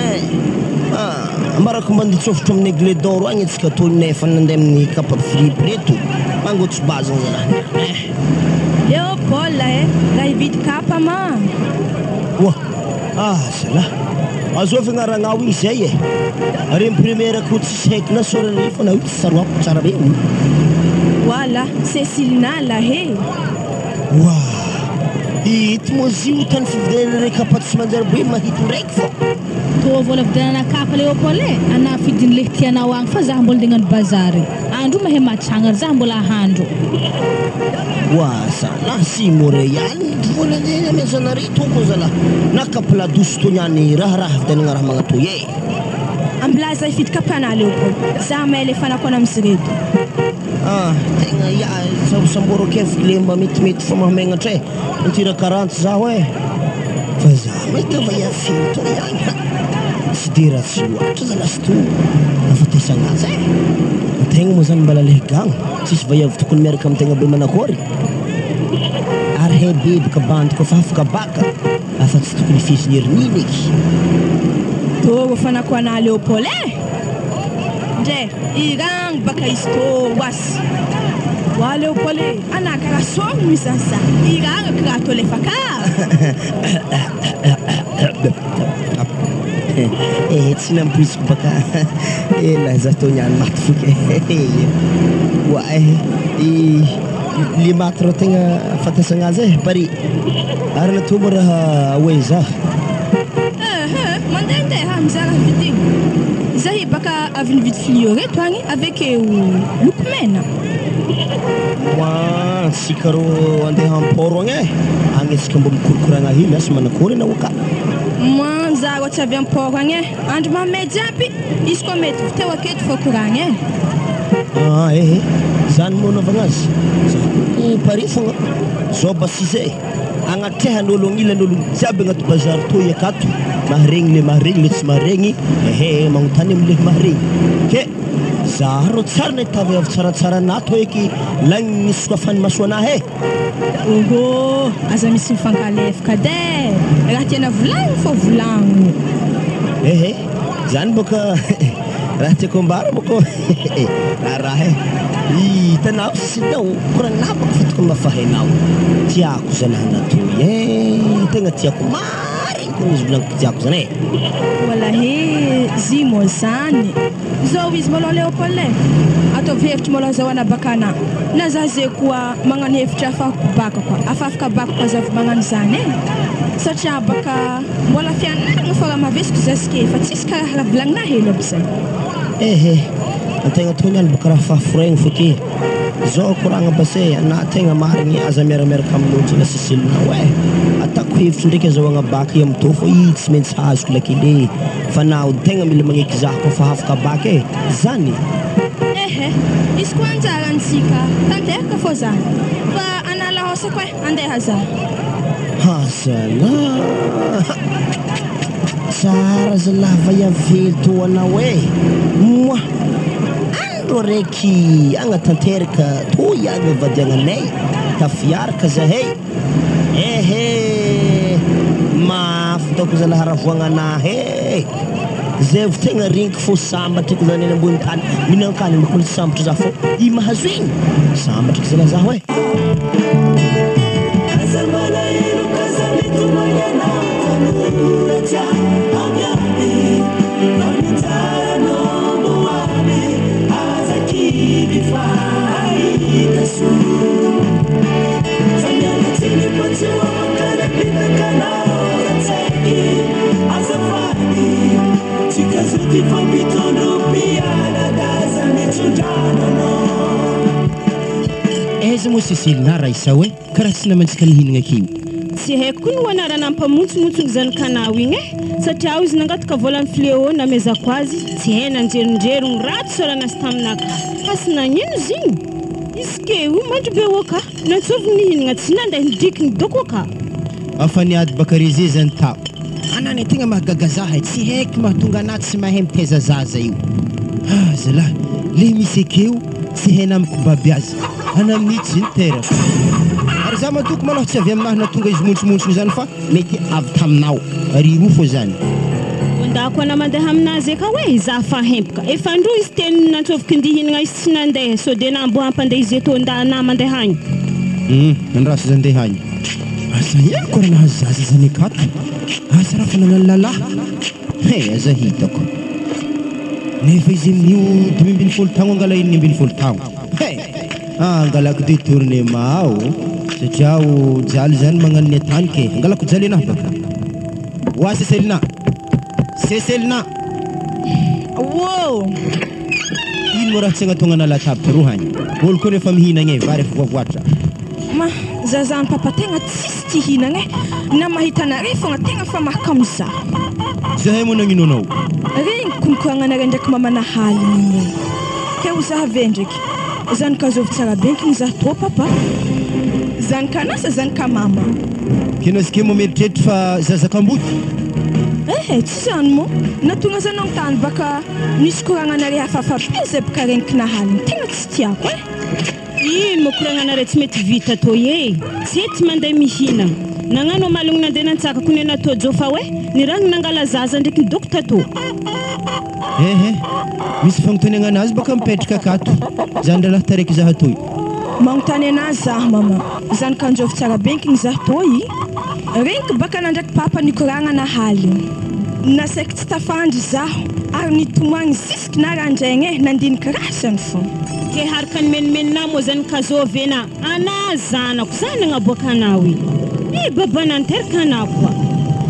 ambarako manditsofotro amin'ny aigle d'or agny atsika toinay efa nandeha amin'ny kapa fripe reto mangotsy bazagna zalahy Leopold raha hividy kapa ma zalahy azo avy agnaragnao igny zay ary première ko tsisy haiko na sorany fa na io tsy saroako tsara be wala Céciline lahe ity mozy io tany fividianana raiky kapa tsy manjary be mahity ndraiky fô to vola vidianana kapa Leopold ana fidiny le tianao agny fa za mbola ndegnano bazary andro mahay matsagna ary za mbola handro zalahy sy Montréal vola ndeha amezanare toko zalahy na kapa ladosy to niany raha vidianana raha magnatoy amblaza ifidy kapana Leopold za mahay le fanako ana amizy reto tegna samboro kefiky le mba metimety fa mahamegna tray mitira 40 zaho fa za mahita va iafiny to ihany tsy de raha tsy loatra zalahy sy to nafatesagnazy tegna moa zany mbala lehigagno tsisy vaiavy tokony miaraka amin'ny tegna be manakory ary hay bebaka bandy koa fa afaka baka afa tsy tokony fisiny herininy eky tôgo fanako ana Léopold ndre iragno baka izy tô wasy wa Léopold ana karaha sôgno misasa iragno karaha tô lefaka tsy nampoisiko baka ela za tô niany maty foky wa le maty raha tegna fantasagna azy pari ary natô mo raha hoe za mandehandeha mizaha raha vidigny zahy baka avy nividy filio reto agny avekeo lokomena sika rô andeha amporo agny agny asika mbo mikorokoragna hely asa manakory na oka za ro tsy avy amporo agny andro mamay jiaby izy koa mety teo aketo fa koragny zany moa naovagna azy za pari fogna zao basizay agnatehan'olo agnilan'olo jiaby agnaty bazary tô akato maharegny le tsy maharegny magnontany am'le maharegny ke za rô tsara nahitavy avy tsaratsara nato eky lagny misy sokafany maso anahy oho aza misy mifankalefaka de raha tiana volagno fa volagno zany boka raha tiako ambara boko raha hitanao sisinao koragna baka fa tokony mafahainao tiako zalahanatoy tegna tiako mariny koa izy volagniko tiako zany wala zy moa zany zao izy malôha Léopold ataovy hevitry malôha zahoana bakana na za zay koa magnano hevitry afahako baka koa afafaka baka koa zavy magnano zany satria baka mbola fianaragna fa raha mavesiko zasike fa tsisy karaha raha volagnina hely aby zany antegna tony baka raha fahaforegny foke zao koragna basé ana tegna marigny aza miaramiaraka amin'olo na sisilina atako hevitry ndraiky azahoagna baka amy tô fô tsy maintsy hazoko lakile fa nao tegna mila magneky za koa fa afaka baka zany izy koa anjara antsika tanteraka fô zany fa anala hosako andeha za hasala tsara zalahy vaiavely tô anao moa andro araiky agnatanteraka tô iagny vadiagnanay tafiaraka zahay mafy taoko zalahy raha voagnanahy zay vo tegna regniky fô sambatrako zany eny ambony tany minan-kany mbako le sambatra za fô i mahazo igny sambatrako zalahy zaho aiza moa Cécilia raisa hoe karaha tsy namantsika nihinagna akio tsy haiko koa no anarana mpamontsomotsony zany kanao igny satria izy nangataka volany fléau namezako azy tsy hay nanjerinjerigny ratsy soranazy taminaka fasy nagnino zigny izy keo mandro be oka nantsovy nihinagna tsy nandeha nidikiny doko ka afa niady baka reze zany tao anany tegna mahagaga zahay tsy haiko mahatonga anahy tsy mahay mitaiza zaza io zalahy le misy akeo tsy haina amiko baby azy ana minitsy ny teraka ary za matoko maloha tsy avy aminahy natonga izy montsomontsony zany fa mety avy taminao ary ro fô zany ondako ana mandeha aminazy eka hoe za fahempaka efa andro izy teny nantsoviky ndihinagna izy tsy nandeha so de nambo hampandeha izy eto na mandeha agny nandraso zandeha agny asa ino koa raha nahazo zaza zany akato asa raha fa nanano lalahy aza hitako nefa izy amin'io 2010 tagno angala iny 2010 tagno angalako détournement satria jaly zany magnano ny atany ke angalako jaly anahy baka wa Cécelina ino mo raha tsy agnatonga nalatabatra ro hany olo koa nefa mihinagna vary efa voavoatra ma zazany papa tegna tsisy ty hinagna na mahita nare fogna tegna fa mahakamiza zahay mo nagnino anao regny konikoagna nare ndraiky mamana haligny ke ho zaha ve ndraiky zany ka zovy tsara benkiny za tô papa zany ka nasa zany ka mama kenazike mo meritreritra fa zazakamboty Tsy zany mo natonga zanao tany baka nisy koragnanare hafahafabe baka regniko nahaliny tegna tsy tiako Ino mokoragnanare tsy mety vita to ye tsy mandeha mihina nagnano malogno nandeha nantsaka kony natao jofa hoe ny ragno nangala zaza ndraiky ny dokta to misy fagnontaniagna anazy baka mipetraka akato zany raha taraiky zaha toy magnontany anazy zaho mama zany kanjovy tsara benkiny zaho toy regniko baka nandraiky papa nikoragna nahaliny nasaiky tsy tafandry zaho ary nitomagny zisiky narandraigny nandinika rasany fo ke haraka ny menimenina mo zany kazovena ana zanako zany agnaboaka anao baba nanteraka anako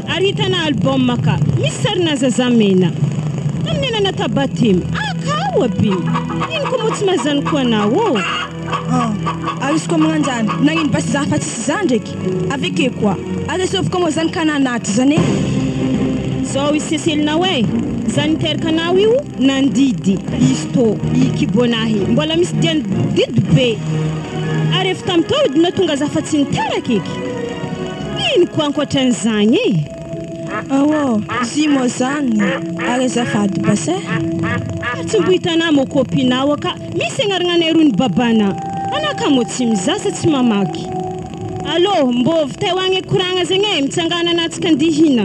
ary hitana album maka misy sarina zazamena amin'ny natabatimy akawa be ino ko mo tsy mazaniko anao ary izy koa magnanjany nagnino basy zaho fa tsisy zany ndraiky aveke koa ary soviko mo zany kananaty zany zao iseselinao zany teraka anao io nandidy izy to ikibonahy mbola misy diany didy be ary efa tam'tody natonga zaho fa tsy niteraka eky ino ko ankoatran'izany zy mo zany ary azafady basy tsy mbo hitanao mo kopinao aka misy agnaragna roy ny babana anaka mo tsy mizasa tsy mamaky allo mbo vitay agny koragna zegny mitsangana anatsika andihina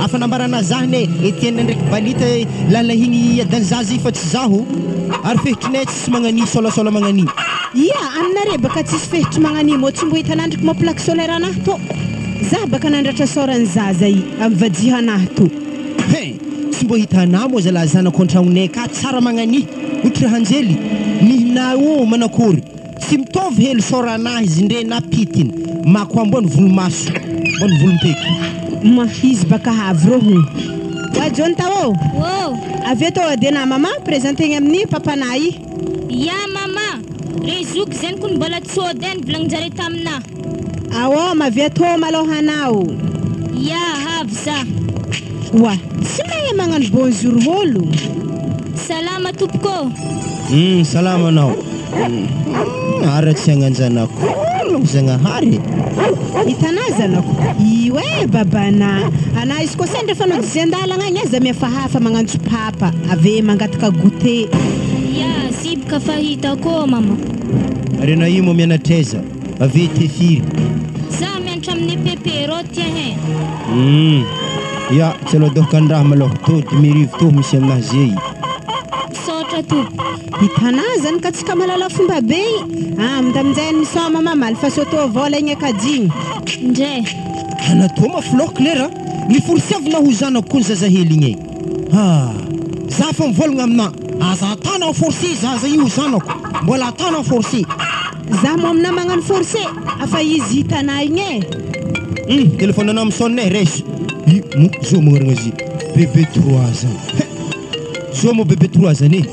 afanambarana zahny etienne ndraiky balita lalahigny adany zazy fa tsy zaho ary fehitrinay tsisy magnani solasola magnani ia aminare baka tsisy fehitry magnani mo tsy mbo hitanandriky mo plaque solaire anahy to za baka nandratra sorany zaza i amin'ny vajiha anahy to tsy mbo hitanao mo zala zanako antragnonay ka tsara magnani otra hanjely mihina manakory tsy mitovy hely sora anahy izy ndre napitiny mako ambony volomaso ambony volompeky izy baka havy roho wa John tao avy eto adena mama présentegny amin'ny papanay ya mama rezuk zany kun mbola tsy odeny volagninjare tamina mavy eto malohanao ya havy za wa tsy mahay magnano bonjour holo salama tompoko salama anao aratsy agnanjanako zagnahary hitana zanako iwe babana ana izy koa sendra fanao zendalagna igny aza miafahafa magnantso papa ave mangataka goûter ya zibka fahitako mama arena imo mianatreza ave tefiry za miantra amin'ny peperoti ya tsy aloha dokan-draha maloha tody mirivo to misy aminahy zay sotra to hitana zany ka tsika malala fomba be mindaminjay misoma mamaly fa soto vola igny akadigny ndre anatao mafiloko lera niforisiavina ho zanako koa ny zazahely igny za fa mivolagna amina aza atana forcé zaza io zanako mbola atana forcé za mo amina magnano forcé afa izy hitana igny telefone anao misonnay resy zo magnaragna zy bébé 3 zany zo mo bébé 3 zany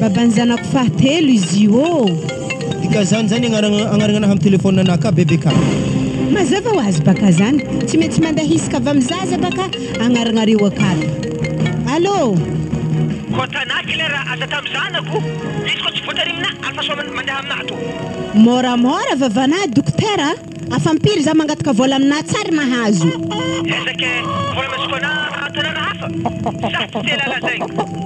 babany zanako fahatelo izy io dika zany agnaragna anahy amin'ny telefone anahy ka bébé ka mazava ho azy baka zany tsy mety mandeha hisaka avy amin'ny zaza baka agnaragnareo akato allo kotanaky lera aza tamin'ny zanako izy koa tsy voatarimina alfa so mandeha aminahy to moramora vavanahy dokotera afampiry za mangataka vola aminahy tsary mahazo ezake vola masokona tanàna hafa za ty lala zegny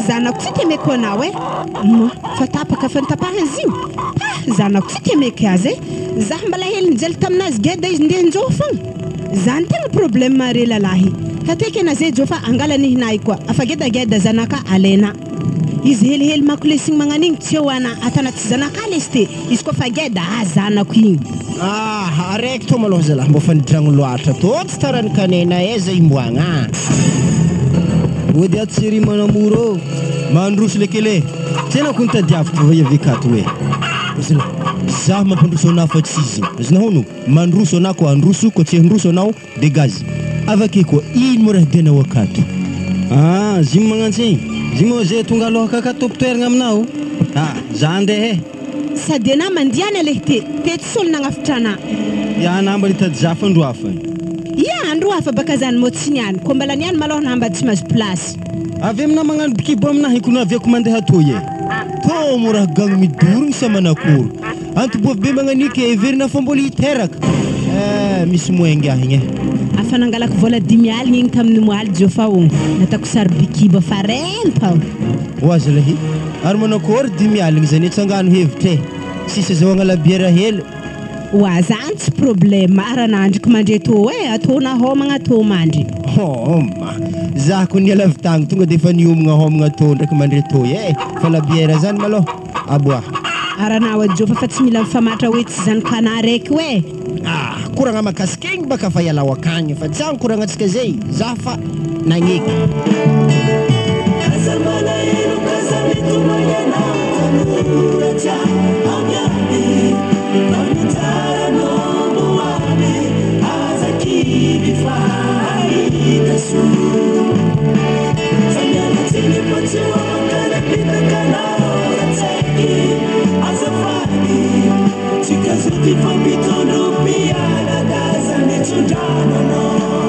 zanako tsy temeko anao fa tapaka fa nitapahany ziny zanako tsy temeko azy zaho mbala hely nijaly taminazy geda izy ndeha njô fogna zany tegna problème mare lalahy kateky anazay jo fa angala nihinay koa afa gedageda zanaka alena izy helihely mako lesigny magnano igny tsy eo ana atanaty zanaka lesy izy koa fa geda zanako igny araiky to maloha zalahy mbo fa nidragno loatra to tsy tarany kanena eza imboagna ody ato série manamoro mandroso lekele tena ko nitadiaviko vahiavikato hoe za mampandroso anao fa tsy izy azy nahono mandroso anao ko androso ko tsy androso anao dégage avake koa ino mo raha dianao akato zimy magnantsy igny zimy zay tonga alohaka ka topotoeragna aminao Zande sady na mandiana le te solona agnafitrana ya namba litady zafa andro hafa ia andro hafa baka zany mo tsy niany ko mbala niany maloha namba tsy mahazo place avy amina magnano bikibo aminahy ko naviako mandeha toy to mo raha gagno midorogny sa manakoro antobovy be magnanika everina fa mbola hiteraka misy moengy ahy igny afa nangalako vola 10 aligny igny tamin'ny moaly Jofa o natako sary bikiba farenta oazy lahy ary manakôry 10 aligny zany etsangano hevitra sisy zahoagna labiera hely oa zany tsy problème aranandriko mandre to atona homagna to mandry ma za ko niala vitagny tonga de fa niomagna homagna to ndraiky mandre to fa labiera zany malo aboa aranawa Jofa fa tsy mila mifamatra hoe tsy zany kana raiky hoe koragna makasikegny baka fa iala wakagny fa tsy koragna antsika zay za fa nagneky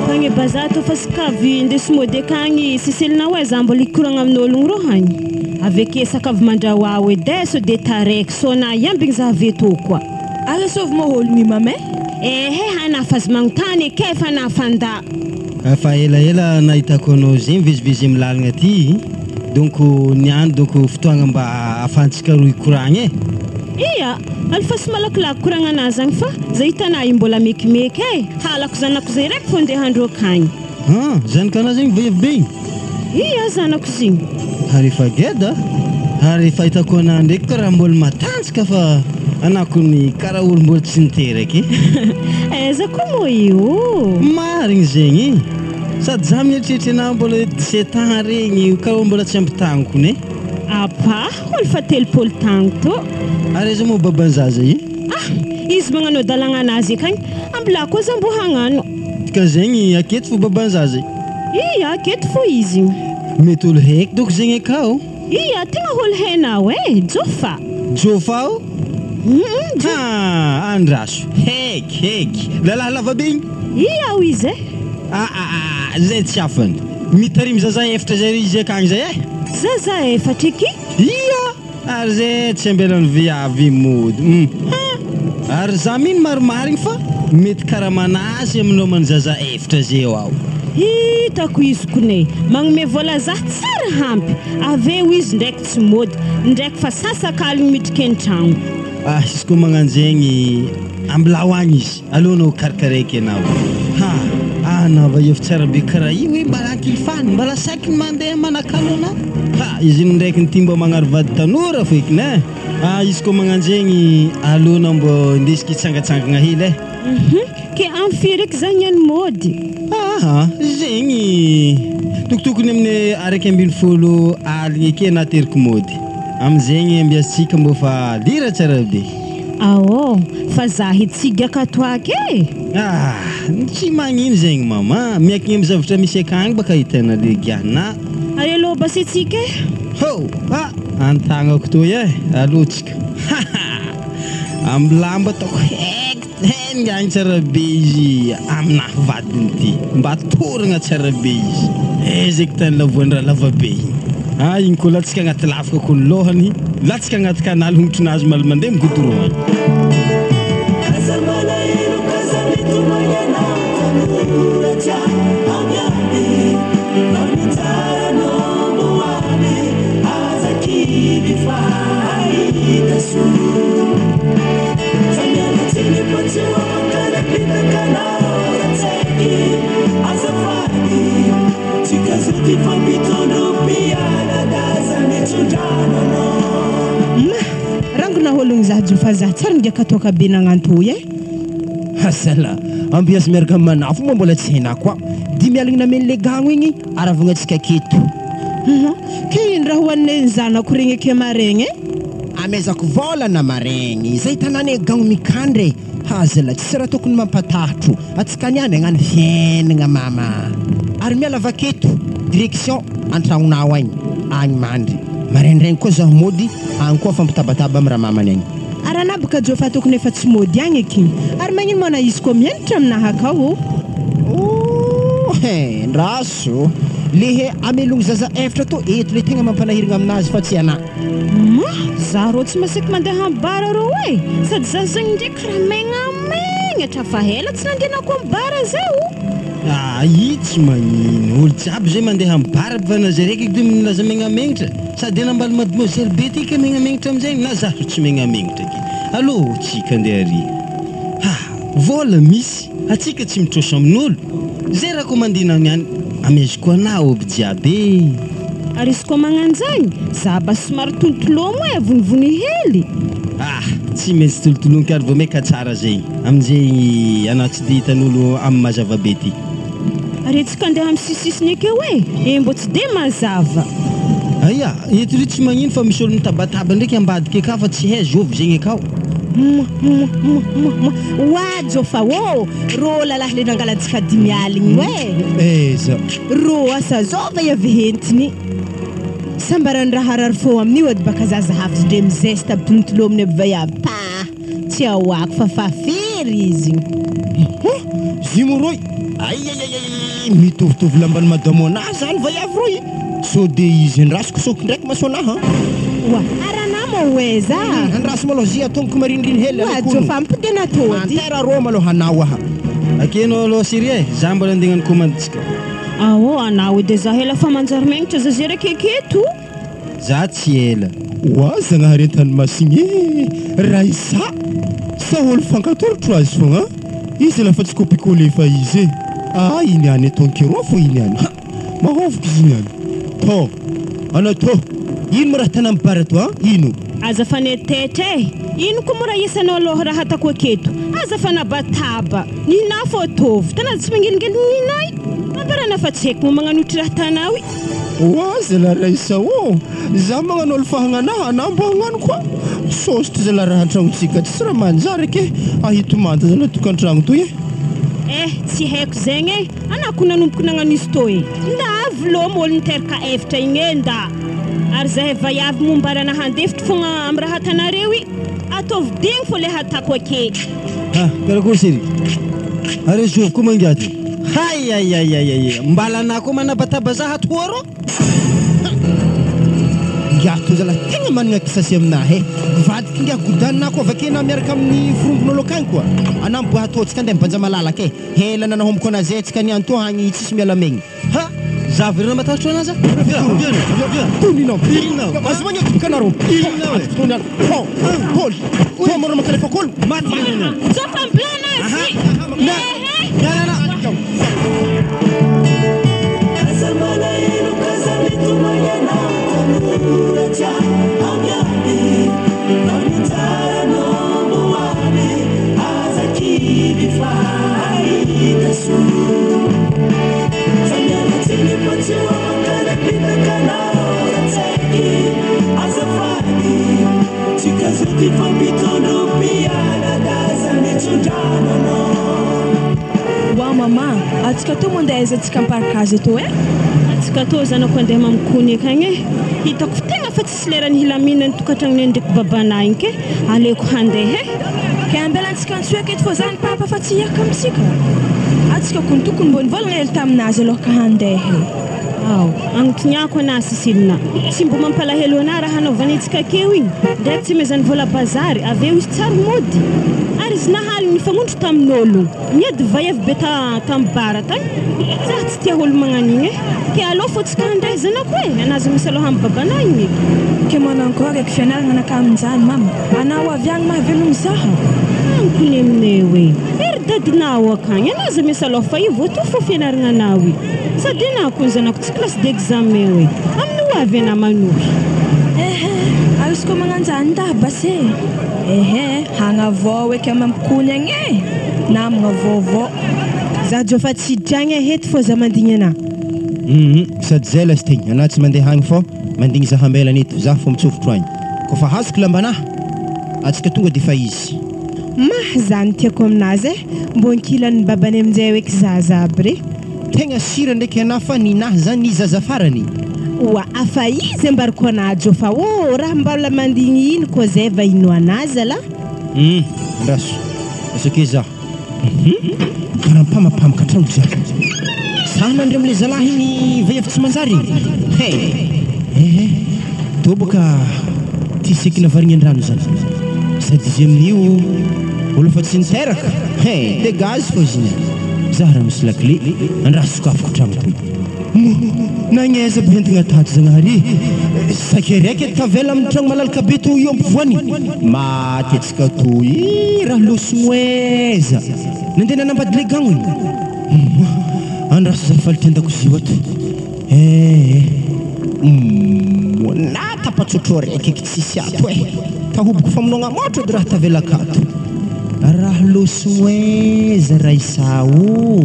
Pagny bazato fa sakavy indesy mode akagny siselina hoe za mbola ikoragna amin'ologno ro hagny aveke sakavy mandrahoa ede so de taraiky so na iambigny za aveto koa ala sovy mo ologno mamay hanafazy magnontany ke fa nafanda fa ela nahitako anao zegny vezivezy amin'ny lalagna ty donc niany donc fotoagna mba ahafahantsika roa ikoragna iya alfa sy malakilaky koragna anazy agny fa za hitanay mbola mekimeky halako zanako zay raiky fo andeha handro akagny zanaka anazy zegny veiavy iya zanako zegny ary efa geda ary efa hitako anah ndraiky karaha mbola matanjaka fa anakony karaha olo mbola tsy niteraky za koa moa io marigny zegny sady za mieritreritra anah mbola 17 ans regny karaha mbola tsy ampitagniko ne apa olo fa telopolo tagno to ary izy moa babanzaza izy magnano dalagna anazy akagny ambila koa za mbo hagnano ka zegny aketo fo babanzaza iya aketo fo izy mety olo haiky doko zegny akao iya tegna olo hainao Jofa o andraso haiky lalahy lava be igny iya o izy zay tsy afany mitarimy zaza efatra zay izy akagny zay zaza efatra eky iya ary zay tsy ambelany viavy mody ary za mino marimarigny fa mety karaha manazy aminao manzaza efatra zay ao hitako izy kone magnome vola za tsara hampy aveo izy ndraiky tsy mody ndraiky fa sasakaligny midriky an-tragno izy koa magnano zegny ambila hoagny izy alohanao karakaraiky anao anava efa tsara be karaha io hoe mbala ankilifany mbala saiky mandeha manakalo ana izy ino ndraiky nitimba magnaro vady tanora feky ne izy koa magnano zegny alohanao mbo indesiky hitsangatsangagna hely ke amfireky zagny any mody zegny tokotokony amin'ny 170 aligny ake nateriky mody amizegny ambiasitsika mbo fa lira tsara be fa za hitsiga akatoaky tsy magnino zegny mama miakigny amin'ny zavatra misy akagny baka hitana legiana ary aloha basetsika antagnako toy alohatsika ambilamba ataoko haiky agny tsara be izy aminahy vadiny ty mba toragna tsara be izy zegny tany lavoan'ny raha lava be igny koa latsika agnaty lavaka ko ny lohany latsika agnaty kanaly hongotrinazy maly mandeha migodoroagny rangona ologno za Jofa za tsara ndraika toaka be nagnantoy hasala ambiazy miaraka manafo moa mbola tsy hainao koa 10 aligny nameny le gagno igny aravagnatsika keto ke ino raha hoan'ny zanako regny ake maregny amezako vola na maregny zay tanany gagno mikandre hazala tsy raha tokony mampatahotro atsika niany agnano fiainagna mama ary miala vaketo direction antragnonao agny mandry maraindraigny koa zaho mody agny koa fampitabataba amin'ny raha mamany agny arana baka jofa tokony efa tsy mody agny eky ary magnino mana izy koa mianatra aminaha akao raso lehe amelogno zaza efatra to eto le tegna mampanahiragna aminazy fa tsy ana za rô tsy masiky mandeha ambara rô e sady zazagny ndraiky raha megnamenatra fa hela tsy nandehanako ambara zao i tsy magnino olo jiaby zay mandeha ambara fa raiky de milaza megnamenatra sady anambala mademoiselle be tyka megnamenatra amizay na zaho tsy megnamenatra ky allo tsika andeha ary vola misy atsika tsy mitroso amin'olo zay raha koa mandina niany ameziko anao oby jiaby ary izy koa magnanjagny za ba somary tolotolomo e vonivony hely tsy maintsy tolotolony kary vao maika tsara zay amin'izay anao tsy de hitan'olo amin'ny mazava-be ty ary atsika andeha amin'ny sisisiny akeo e mbo tsy de mazava aia eto ry tsy magnino fa misy olo mitabataba ndraiky ambadika aka fa tsy hay zovy zegny akao wajo fa ro lalahy le nangalantsika 10 aligny eza ro asa zova yavyhentiny sambaran raha rary fô amin'io ady baka zazahafy ndre mizesta aby tontolominy aby vayavy tsy ahoako fa fafiry izy zimoroy mitovitovy lambany madamo anahy zany vayavy roy so de izy andrasiko soko ndraiky masoanaha aranamo weza andraso malo zia tomboko marindriny hely wajo fa mpidena tody antera ro malo hanao aha akeno lo sirie za mbola andegnany komanditsika anao edy za hela fa manjary megnatra zazera keketo za tsy ela zagnahary antany masigny raisa sa olo fankatorotro azy fogna izy lafa tsy kopikole fa izy iny any atonkero fo iny any mahoviko izy iny any to ana to ino mo raha tana mibara to ino aza fanetetra ino koa mo raha isanao aloha raha hatako aketo aza fanabataba nina fotovy tanazy tsy mangelingely ninay ambarana fa tsy haiko mo magnanotry raha tanao zala raisa za magnano olo fahagnanaha anambo hagnano koa sosotry zala raha antragnotsika tsy raha manjary ke ahito manta zala tokantragno toy tsy haiko zegny anako nanomboko nagnano izy to ndavy lomo olo niteraka efatra igny nda ary zahay vayavy mombarana handefitry fogna amin'ny raha tanareo ataovy digny fô le hatako ake karakory sery ary zovy koa mangiady mbala anah koa manabataba za hatoa rô ngiato zala tegna managna kisasy aminahy vadika ngia godanina koa vakena miaraka amin'ny firombon'olo akagny koa anambo hatotsika andeha mibanja malalaka hela nanahomboko anazay tsika nianto hagny tsisy miala megny za verina matahotro anaza toninao azo magnetobika anarô Paul mora makalefa kolo maty zafamblanazy mama atsika to mandeha aiza atsika miparakazy eto atsika to zanako andeha mamikony akagny hitako tegna fa tsisy lerany hilaminany tokantragnony ndraiky babanahy igny ke aleko handeha ke ambelantsika antsoa aketo fô zany papa fa tsy hiaka amitsika atsika kony tokony mbo nivolagna hely taminazy aloha ka handeha agnontoniako anah sisilina tsy mbo mampalahelo anah raha hanaovana itsika akeo igny ndraiky tsy mezany vola bazary aveo izy tsary mody ary izy nahaly nifagnondro tamin'olo miady vayavy be tambara tagny za tsy tia olo magnanigny ke aloha fô tsika handray zanako anazy misy aloha amin'ny babanahy igny ke manankory eky fianaragna anaka amin'izany mama anao avy agny mahavelogno zaha ankony aminay ery dadinao akagny anazy misy aloha fa io voto fô fianaragna anao sady anao koa zanako tsy classe d'examen amin'ny ho avy anao manory izy koa magnanjany nda basé hagnavao eky mamikony agny namagna vaovao za jo fa tsy dragny hety fô za mandigny anah sady zay lasy tegny anah tsy mandeha hagny fô mandigny za hambelany eto za fô mitsofotro agny koa fa hazoko lambanahy atsika tonga de fa izy zany tiako aminazy mbo nkilany babany aminjay eky zaza aby re tegna sira ndraiky anah fa ninahy zany zaza farany Wa afa izy mbariko anajo fa raha mbola mandigny ino ko zay vaino anazy ala. Raso. Asake za. Karampamapam katrano za. Sana ndre amle zalahy igny vehivavy tsy manjary. Toboka tiseky navarigny andrano zany. Sady izy amin'io olo fa tsy niteraka. De gaz fô izy igny. Za raha misy lakle andraso sokafako tragno toy. Nagneza bentigna tato zagnahary. Saky raiky tavela amin'ny tragno malalaka be toy io ampivoany. Matetsika toy raha loso moeza. Nandeha nanambady le gagno igny. Andraso za faly tendakozio ato. Na tapatsotro raiky tsisy ato tahoboko famonoagna motra de raha tavelaka ato. Raha loso moeza raha isao.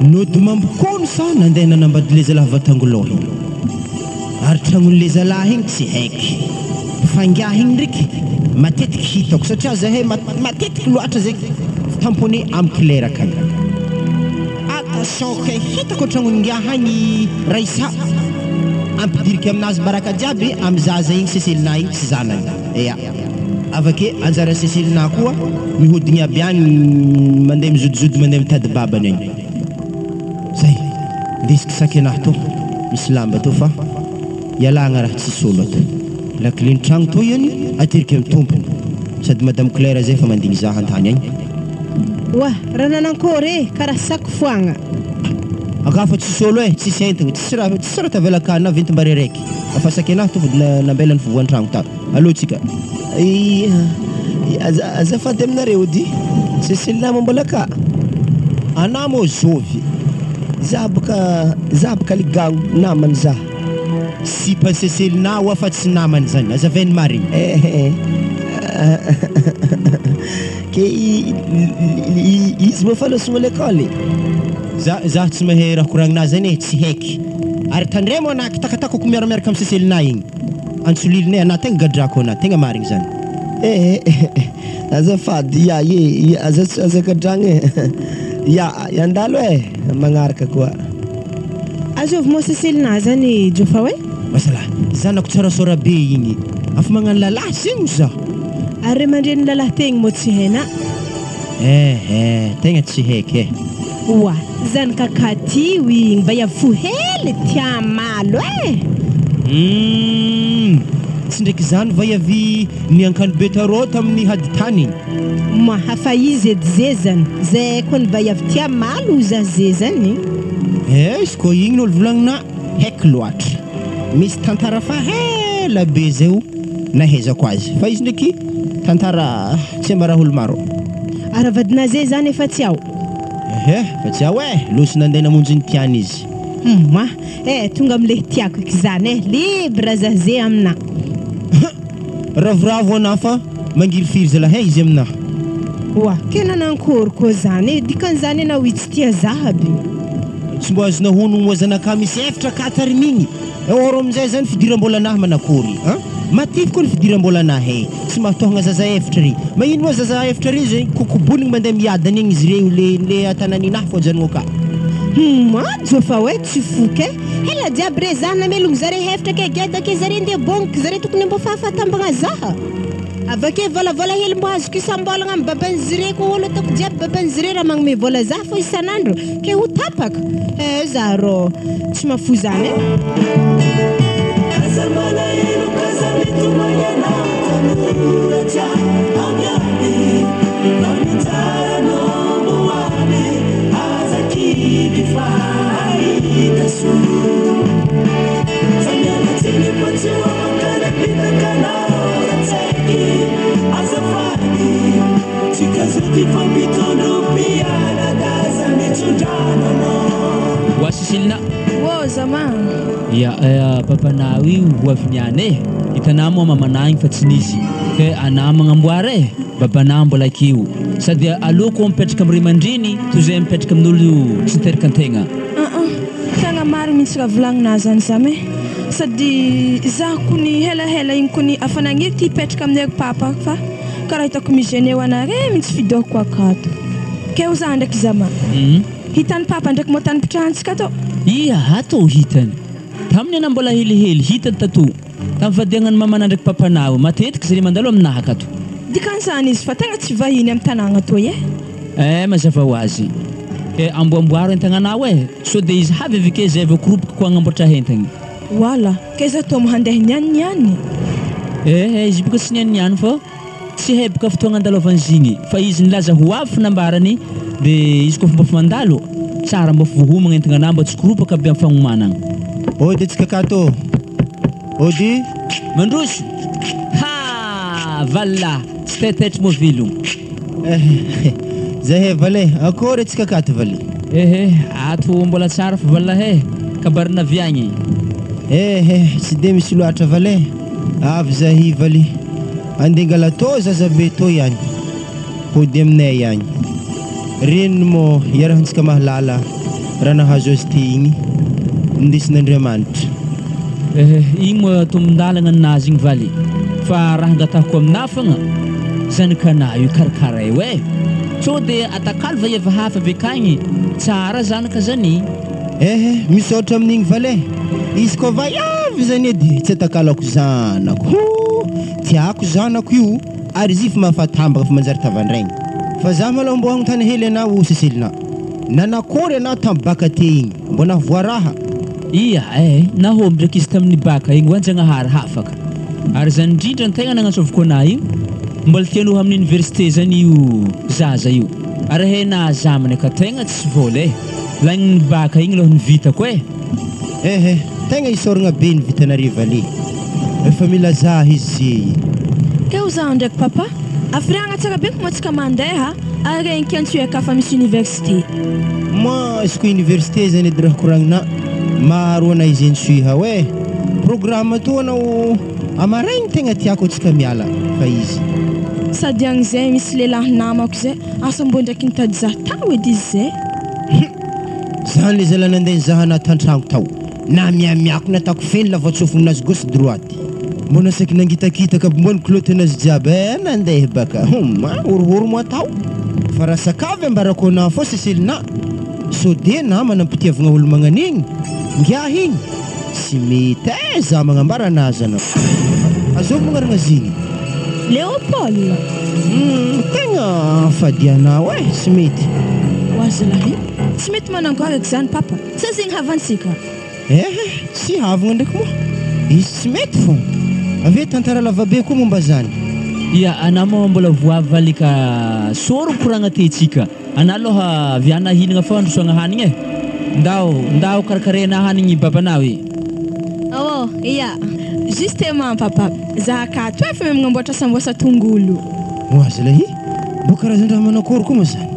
Nody mambokony sa nandeha nanambady le zalahy vatangoloha igny. Ary tragnon'le zalahy igny tsy haiky. Fangiahy igny ndraiky matetiky hitako satria zahay matetiky loatra zay tampony amin'ny claire akagny. Attention ke hitako tragnon'ngiahy agny raisa ampidiriky aminazy baraka jiaby amin'ny zaza igny seselina igny sy zanany. Avake anjara seselina koa mihodigny aby agny mandeha mizodizody mandeha mitady babany agny. Zay ndesiky saky anahy to misy lamba to fa ialagna raha tsisy olo ato. Lakile tragno to iany atiriky amin'ny tompony sady madame Claire zay fa mandigny zaha antany agny. Wa raha nanankory karaha sako foagna. Akafa tsisy olo tsisy entagna tsisy raha tavelaka na ventim-bare raiky. Afa saky anahy to vody nambelany fivoan-tragno ta. Allô tsika. Azafady aminareo dy seselina mambola ka. Ana mo zovy. Za boka ligagno namany za. Si pa seselina wa fa tsy namany zany. Azavainy marigny. Ke izy moa lasogna l'école. Za tsy mahay raha koragninazy zany tsy haiky. Ary tandremo ana kitakatako miaramiaraka amin'ny seselina igny. Antsolilinay ana tegna gadrako ana tegna marigny zany. Azafady azakadragna andalo magnaraka koa. Azovy mo seselina zany jofa we? Masala zanako tsara sora be igny. Afa magnano lalahy zegny za. Ary mandreny lalahy tegny mo tsy haina. Tegna tsy haiky. Wa zanaka katio igny vaiavy hely tia malo tsy ndraiky zany vaiavy niankano be tarô tamin'ny hady tany. Ma hafa izy edy zezany zay koa ny vaiavy tia malo za zezany. Izy koa igny olo volagnina haiky loatra. Misy tantara fa hela be zay nahezako azy. Fa izy ndraiky tantara tsy mba raha olo maro. Ary vadina zay zany efa tsy ao. Fa tsy ao loso nandeha namonjy ny tiany izy. Ma tonga amle tiako iky zany libre za zay amina. Ravoravo ana fa mangirifiry zalahy izy amina. Wa kena nankory koa zany dikan'izany na witsy tia zahaby. Tsy mbo azo nahono moa zanaka misy efatra katarimigny. Oro amizay zany fidiram-bola anahy manakory. Matevy koa ny fidiram-bola anahy tsy mahatohagna zaza efatra ry. Magnino moa zaza efatra ry zay kokoboliny mandeha miadana igny izy reo le atananinahy fô janogno ka. Jofa we tsy foky hela jiaby re zaha namelogno zare hefitra ke gedake zare ndeha bongoky zare tokony mbo fahafatambagna zaha. Avake volavola hely mbo azoko isam-bolagna amin'ny baban'izy re koa olo atako jiaby baban'izy re raha magnome vola zaha fô isan'andro ke ho tapaka. Za rô tsy mahafoy zany Wasisilina Wo zama papana io hoaviniane hitanao moa mamanah igny fa tsy nisy ke anah magnamboara babana mbola akio sady aloko mipetraka amin'ny rimandriny toy zay mipetraka amin'olo tsy niteraka antegna. Tena marigny mihitsy raha volagnina zany zamy sady za kony helahela igny kony afa nagniry ty hipetraka amin'ny papa fa karaha hitako migene ho anare mihitsy fidoko akato ke ho za ndraiky zama hitany papa ndraiky mo tany pitrahantsika to. Ia ato hitany taminy ana mbola helihely hitany tato tamin'ny fadiagnany mamana ndraiky papanao matetiky zany mandalo aminaha akato dikan'izany izy fa tegna tsy vahiny amin'ny tanàgna toy mazava ho azy amboamboaro an-tagnanao so dia izy havy avike zay avy koropaka ko agnamboatra hentagny wala kaiza to mandeha nianiany izy boka tsy nianiany fa tsy hay boka fotoagna andalovan'izigny fa izy nilaza ho avy finambarany dia izy koa fomba fa mandalo tsara mba fivohomagna entagnanao mba tsy koropaka be amin'ny fagnomanagna ody atsika akato ody mandroso vala tsy taitaitry moa velogno zahay vale akory atsika akato vale ato mbola tsara fa vala kabarina viagny tsy dia misy loatra vale avy zahy valy andengala to zazabe to ihany hody aminay ihany reniny mo iarahantsika mahalala raha nahazo azy ty igny indesin'Andriamanitra igny moa tombondalagna ninazy igny valy fa raha angatahako amina fogna zanakanahy io karakaray so dia atakalva iava hafa bekagny tsara zanaka zany misaotra amin'igny vale izy koa vaiavy zany edy tsy atakalako zanako tiako zanako io ary izy fa mahafatambaka fa manjary tavandraigny fa za maloha mbo hagnontany hely anao seselina nanakory anao tamin'ny baka te igny mbo navoaraha nahomby ndraiky izy tamin'ny baka igny hoanjagnahary hafaka ary zany indrindra ny tegna nagnatsovako anahy io mbola tianoho amin'ny université zany io zaza io ary hena zamany ka tegna tsy vola lagniny baka igny loha nivitako tegna isoragna be ny vitanarivo ali efa mila zah izy keo zaho ndraiky papa afiriagna tsara be komatsika mandeha ary enkiantso ekafa misy université izy ko université zany edy raha koragnina maro anay izy entsuiha programme to anao amaraigny tegna tiako atsika miala fa izy sady agny misy lehilahy namako zay asa mbo ndraiky nitady zah tao edy izy zany le zala nandeha zaha anaty an-tragno tao na miamiako natako feny la voatsofogna nazy gauche droite mbona saky nangitakitaka mbona kiloty anazy jiaby nandeha baka horohoro moa tao fa raha sakavy ambarako anao fô seselina so dia na manampitiavagna olo magnan'igny ngiah igny tsy mety za magnambara anazy anao azovy magnaragna zigny Léopold tegna fadianao tsy mety wazalahy tsy mety manangoaraka zany papa sa zegny havantsika tsy havagna ndraiky moa izy tsy mety fô avy tantara lavabe koa momba zany ana moa mbola voavy valika soro koragna tetsika ana aloha viana hinagna fa androsoagna hanigny ndao karakarena hanigny babanao justement papa zaha kato efa magnamboatra sambosa tongolo wazalahy boka raha zany raha manakory koa moa zany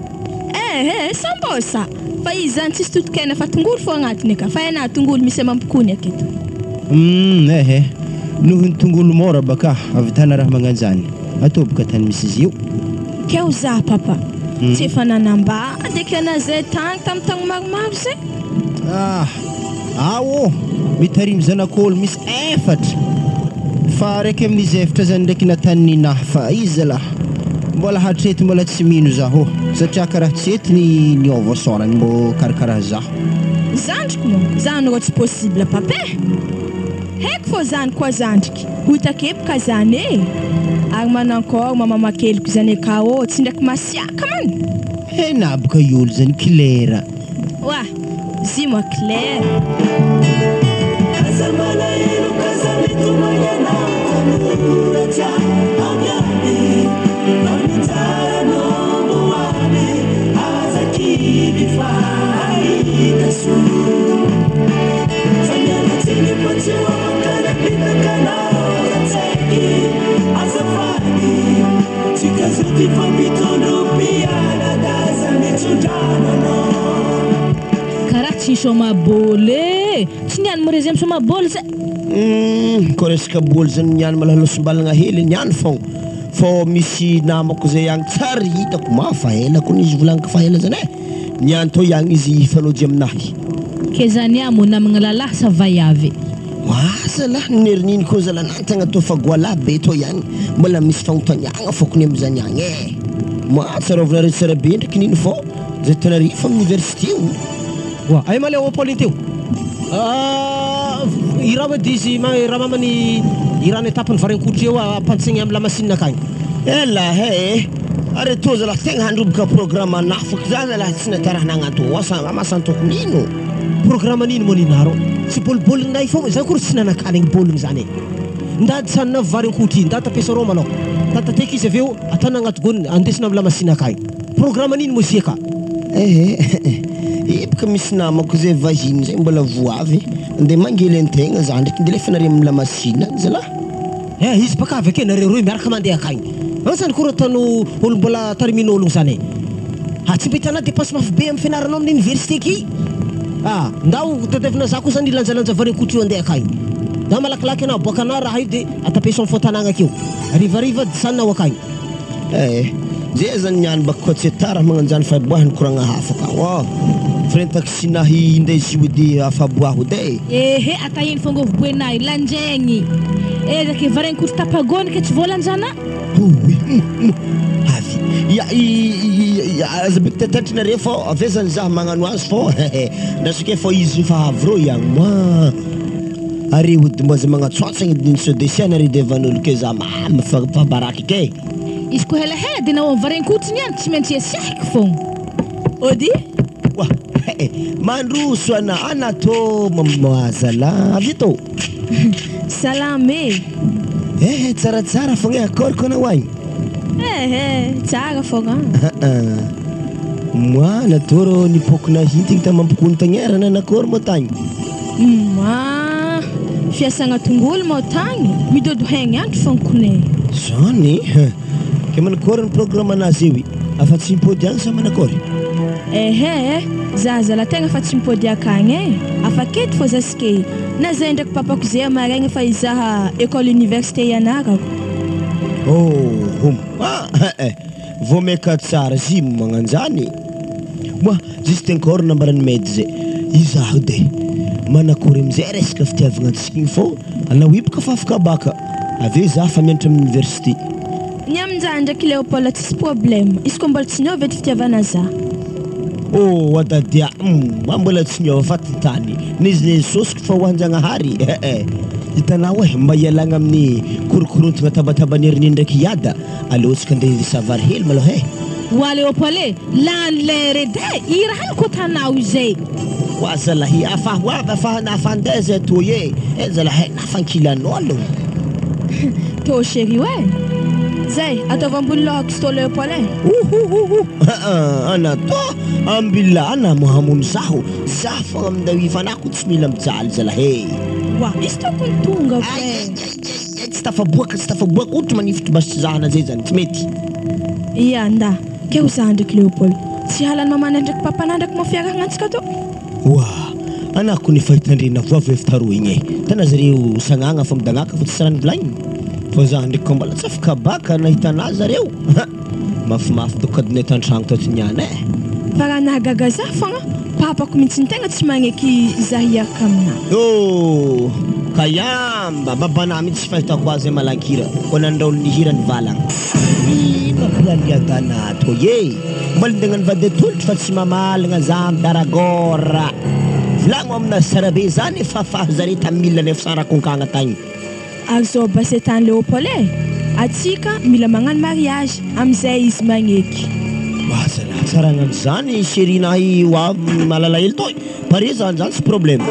sambosa fa izy zany tsisy totokena fa tongolo fo agnatiny ka fa ana tongolo misy mampikony aketo noho ny tongolo mora baka avitana raha magnanjany atao boka tany misy izy io keo za papa tsy efa nanamba ndraiky anazay tany tamin'ny tagno maromaro zay mitarimy zanak'olo misy efatra fa raiky amin'izy efatra zany ndraiky natany ninahy fa izy zalahy mbola hatrety mbola tsy mino zaho satria karaha tsy ety niova sorany mbo karakaraha zaho zandriko mo zany rô tsy possible papa haiko fô zany koa zandriky hoitakepaka zany ary manankory mamamakeliko zany akao tsy ndraiky masiaka man naboka iolo zany Claire zy moa Claire karaha tsy nisoma boly tsy niany morezy misoma boly zay koa resaka boly zany niany malaha losom-balagna hely niany fogna fô misy namako zay agny tsara hitako mafaela koa izy volagniko faela zany niany to ihany izy fanojy aminahy ke zany mo namagna lalahy sa vaiavy zalahy nerininy koa zalanany tegna to fa goala be to ihany mbola misy fagnontaniagna fôkony am'zany agny tsarovana re tsara be ndraiky niny fô zay Tenerife amin'ny université io ay maleo Paulin teo iraha dizy raha mamany irana etapany varenkotra eo ampansegny amin'ny lamasinina akagny. Ela he. Are to zala tegna handroboka programme nafaka zany la tsy nataraha nagnato asa masantoko nino. Programme nino mo ninaro? Tsy bolibolinay fô zany kory tsy nanakany igny boligny zany. Ndady sanina varenkotra iny, ndady tapesa rô manao. Tatateky izy aveo atana agnaty gôny andesina amin'ny lamasina akagny. Programme nino mo siaka? Ipaka misy namako zay vahiny zay mbola voavy andeha mangely antegna za ndraiky ndelefana re amin'ny lamasina zala. Izy baka avy ake nareo roy miaraka mandeha akagny. Zany koa tano olo mbola tarimin'ologno zany. Tsy mba hitanao dépense mafy be amin'ny fianaranao amin'ny université ky. Ndao tadavina za koa zany lanjalanja varenkotra io andeha akagny. Da malakilaky anao boakanao raha io de atapeso amin'ny fotanagna akeo. Arivariva disaninao akagny. Zay zany niany baka tsy tara magnanjany faboahany koragna hafa ka. Frentaka sinahy indesy ody afaboaho de. Atahiny fongo voboenay lanjegny. Ezaka varenkotra tapagony ke tsy voalanjana. Aza bik tatatrinareo fô avy zany za magnano azy fô nasike fô izy fa avy rô ihany ma are ody mboza magnatsôtsagny dinso desinare de vanolo ke za mamy fabaraky ke. Izy koa helahela de nao varenkotra niany tsy maintsy asiahiky fôgna. Ody? Wa mandroso ana tô mazala avy tô. Salame. Tsaratsara fogna akoriko anao agny. Tsara fogna. Moi natoro nipokona hintigny tamampokony tagnerana nakory mo tagny. Fiasagna tongolo mo tagny midodo haigny andro fonkone. Zany ke manakory ny programme anazy io afa tsy mipody agny sa manakory. Zaza la tegna fa tsy mipody akagny afa keto fô zaske na zay ndraiky papako zay amaregna fa izaha école université ianarako. Vao meka tsara zimo magnanjany. Moi juste encore nambarany medy zay izaho de manakory amizay resaka fitiavagna antsika igny fô anao ipaka fa afaka baka aveo za fa mianatra amin'ny université. Ny aminjany ndraiky Léopold tsisy problème izy koa mbola tsy niova edy fitiavana za. Wadadia mbola tsy niova fa titany nizy sosiko fa hoanjagnahary. Hitanao mba ialagna amin'ny korokorontagna tabatabanirin'ny ndraiky iada alotsika andeha savary hely maloha Wa Léopold lany lere de iraha ko tanao izay. Wazalahi afahandeha zay to ye zalahi nafankilan'olo. To chéri zay ataova ambony lohako sto Léopold. Ana to ambilana mohamono zaho za fogna amindawi fanako tsy mila mijaly zalahi. Izy tokony tonga tsy tafaboaka ohatra manifitry basy zahana zay zany tsy mety. Nda ke ho za ndraiky Léopold tsy halany mamana ndraiky papana ndraiky mafiarahagna antsika to. Anako ny fahitandrena voavy fitaro igny tana zareo sagnagna fa midagnaka fa tsy sarany volagniny fa za ndraiky koa mbola tsy afaka baka nahitana zareo mafimafy dokadinay tantragno tato niany fa raha nahagaga za fogna papako mihitsy ny tegna tsy magneky za hiaraka amina. Kayamba babana mihitsy fahitako azy malankira ko nandraolo ny hira ny valagna mampilaliadana to ye mbalindegnany vade tolotry fa tsy mamalagna za amin'ny daragora volagno amina sarabe zany fafaha zare tamin'ny 1900 tagny. Ary zao basy tany Léopold atsika mila magnano mariage amizay izy magneky. Zala tsara agnano zany sherinahy wa malala hely toy pare zany tsy problème.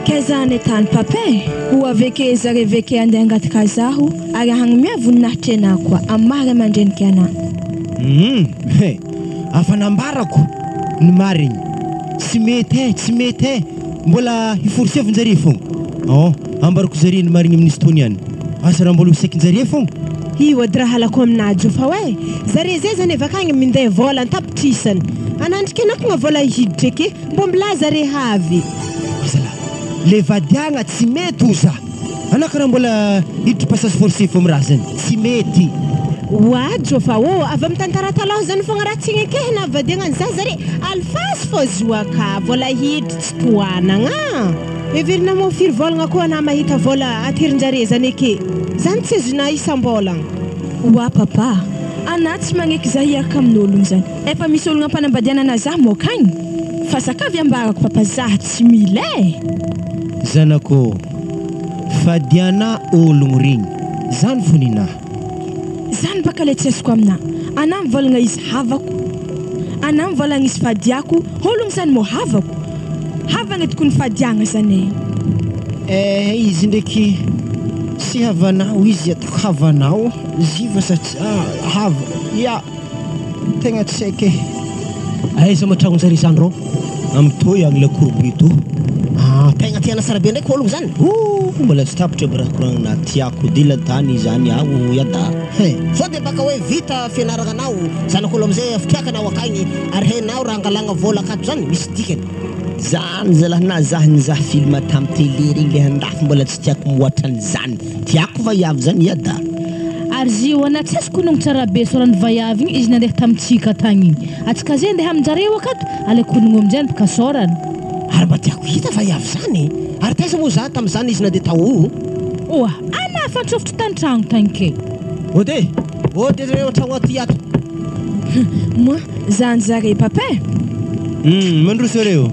Kezane tany papay ho aveke zare veke andeha angatika zaho ary hagny miavoninahitre anahy koa amary amandreniky anahy. Afa nambarako ny marigny tsy mety mbola hiforosevin-jare fogna. Ambarako zare ny marigny amin'izy tony any asa raha mbola hosekin-jare fogna. Io ady raha halako aminazy fa zare zay zany avakagny mindeha vola antapitrisany anandrika anako nga vola hiditra ke mbo milaza zare havy. Le vadiagna tsy mety oza Ana karaha mbola hiditra passage forcé fo amiraha zany tsy mety. Oadro fa avy amin'ny tantara taloha zany fogna raha tsy gnekehina vadiagna za zare alfasy fô zoaka vola hiditra tsy toanagna. Everina mo firy volagna koa na mahita vola atirin-jare zany ake zany tsy azona isam-bola. Wa papa ana tsy magneky za hiaraka amin'ologno zany efa misy ologno ampanambadianana za mokagny fa sakavy ambarako papa za tsy mila zanako fadiana ologno regny zany fo ninahy zany baka le tsy azoko amina ana mivolagna izy havako ana mivolagna izy fadiako ologno zany mo havagna tokony fadiagna zany izy ndraiky sy havanao izy atako havanao ziva sa hava ya tegna tsy haike aiza matragnon-jare zany rô am'toy agny la courbe to tegna tiana sara be ndraiky ologno zany mbola tsy tapitra aby raha koragnana tiako dilatany zany aho yada sao de baka hoe vita fianaragna anao zanak'olo amizay afitiakanao akagny ary hainao raha angalagna vola akato zany misy dikany zany zalahy na zah nizaha film tamin'ny télé regny le handafy mbola tsy tiako mihoatrany zany tiako vaiavy zany yada ary zio ana tsy azoko nongo tsara be sorany vaiavy igny izy nandeha tamintsika tagny igny atsika zay andeha aminjareo akato alekonogno aminjay baka sorany ary mba tiako hita vaiavy zany ary taiza moa za tamin'izany izy nandeha tao oa ana fantrofotro tan-tragno tagny ke ode reo tragno aty ato moi zany zare papa mandroso reo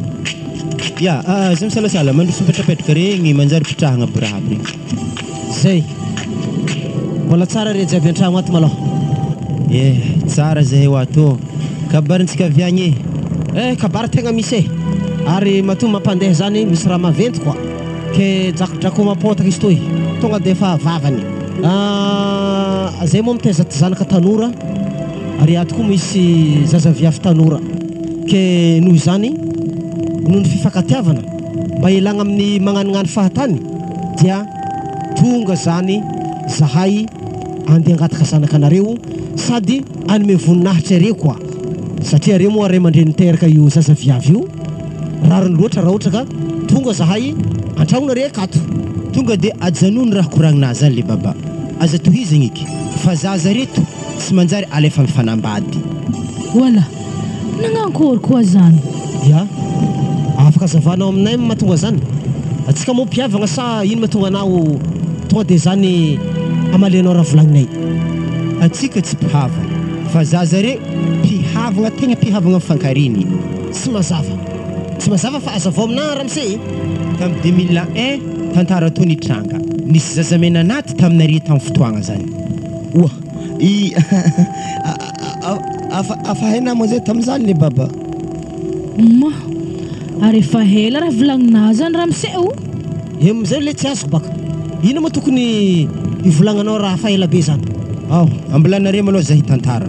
ya za misalasala mandroso mipetrapetraka regny manjary pitrahagna aby raha aby regny zay mbola tsara re jiaby an-tragno ato malôha tsara zahay ho ato kabarintsika aviagny kabary tegna misy ary mato mampandeha zany misy raha maventy koa ke drakodrako mapotaka izy toy tonga de efa vavany zay moa mitaiza zanaka tanora ary ato koa misy zazaviafy tanora ke noho zany noho ny fifankatiavana mba ilagna amin'ny magnanognano fahatany dia tonga zany zahay andeha angataka zanakanareo sady anome voninahitra areo koa satria areo moa ray aman-dreny teraka io zazaviavy io rariny loatra raha ohatra ka tonga zahay antragnonareo akato tonga de ajanony raha koragnina zany le baba aza tohizagny eky fa zaza reto tsy manjary alefa mifanambady wala nagnankory koa zany ya afaka zavanao aminay mahatonga zany atsika moa mpiavagna sa ino mahatonga anao tonga de zany amalenao raha volagninay atsika tsy mpihavagna fa zaza re mpihavagna tegna mpihavagna mifankariny tsy mazava fa azavao aminah ramse tamin'ny 2001 tantara tony tranga nisy zazamena anaty taminare tamin'ny fotoagna zany oa afa hainao moa zay tamin'izany le baba ma ary efa hela raha volagnina zany ramseo amizay le tsy azoko baka ino moa tokony ivolagnanao raha fa ela be zany ambolanare maloha zahay tantara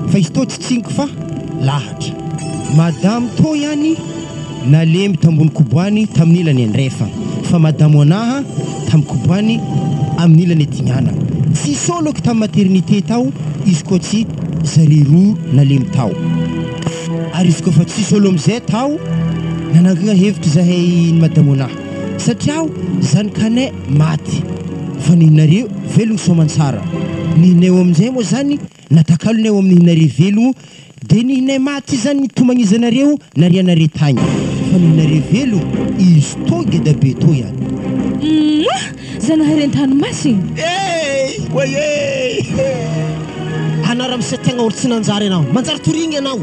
fa izy to tsy tsiniko fa lahatra madamo to ihany nalemy tambony koboany tamin'ny ilany andrefa fa madamo anaha tamin'ny koboany amin'ny ilany atignana tsy soloko tamin'ny maternité tao izy koa tsy zare roa nalemy tao ary izy koa fa tsy solo amizay tao nanangana hevitra zahay ny madamo anaha satria zanakanay maty fa nihinareo velogno soamantsara nihinay amin'izay moa zany natakalonay amin'nihinareo velogno de nihinay maty zany nitomagnizanareo narianare tagny fa nihinareo velogno izy to geda be to ihany zanahary tanomasigny anara misy tegna olo tsy nanjary anao manjary torigny anao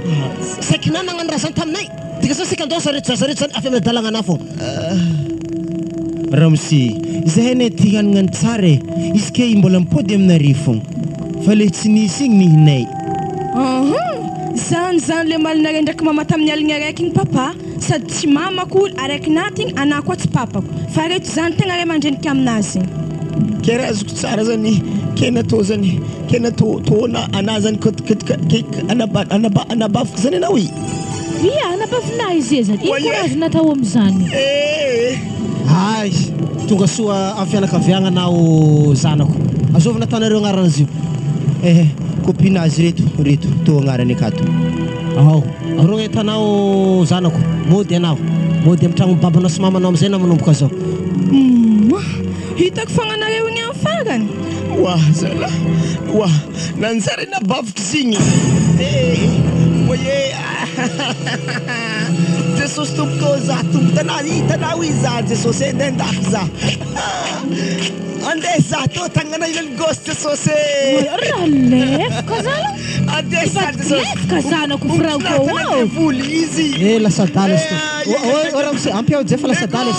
saiky na nagnano raha zany taminay tika sa sika andao zaretrazaretra zany afy amidalagna anao fô ramosy zahay nay ty hanagnano tsara izy ke mbola mipody aminare fogna fa le tsy nisy igny nihinay zany le malinare ndraiky mama tamin'ny aligny araiky igny papa sady tsy mamako araiky naty igny anah koa tsy papako fa reto zany tegna ray mandreniky aminazy ke raha azoko tsara zany ke natao zany ke natona anah zany anabafiko zany anao i ia anabafina izy zany ino azo natao am'izany ay tonga soa amin'ny fianakaviagna anao zanako azovina tanareo agnaran'izy io copinazy reto to agnarany akato arô hitanao zanako mody anao mody amin'ny tragno babanao sy mamanao amizay na manomboka zao hitako fagnanareo igny amin'ny farany Wah, zala. Wah, nanzari na bavuk sing. Moye. Jesus tup ko za tup tanawi za Jesus denda za. Ande za to tangana ilan ghost Jesus. Ralef kazalo. Ande za Jesus. Kazana ku franco. Full easy. La sadales to. Ora se ampia zefa la sadales.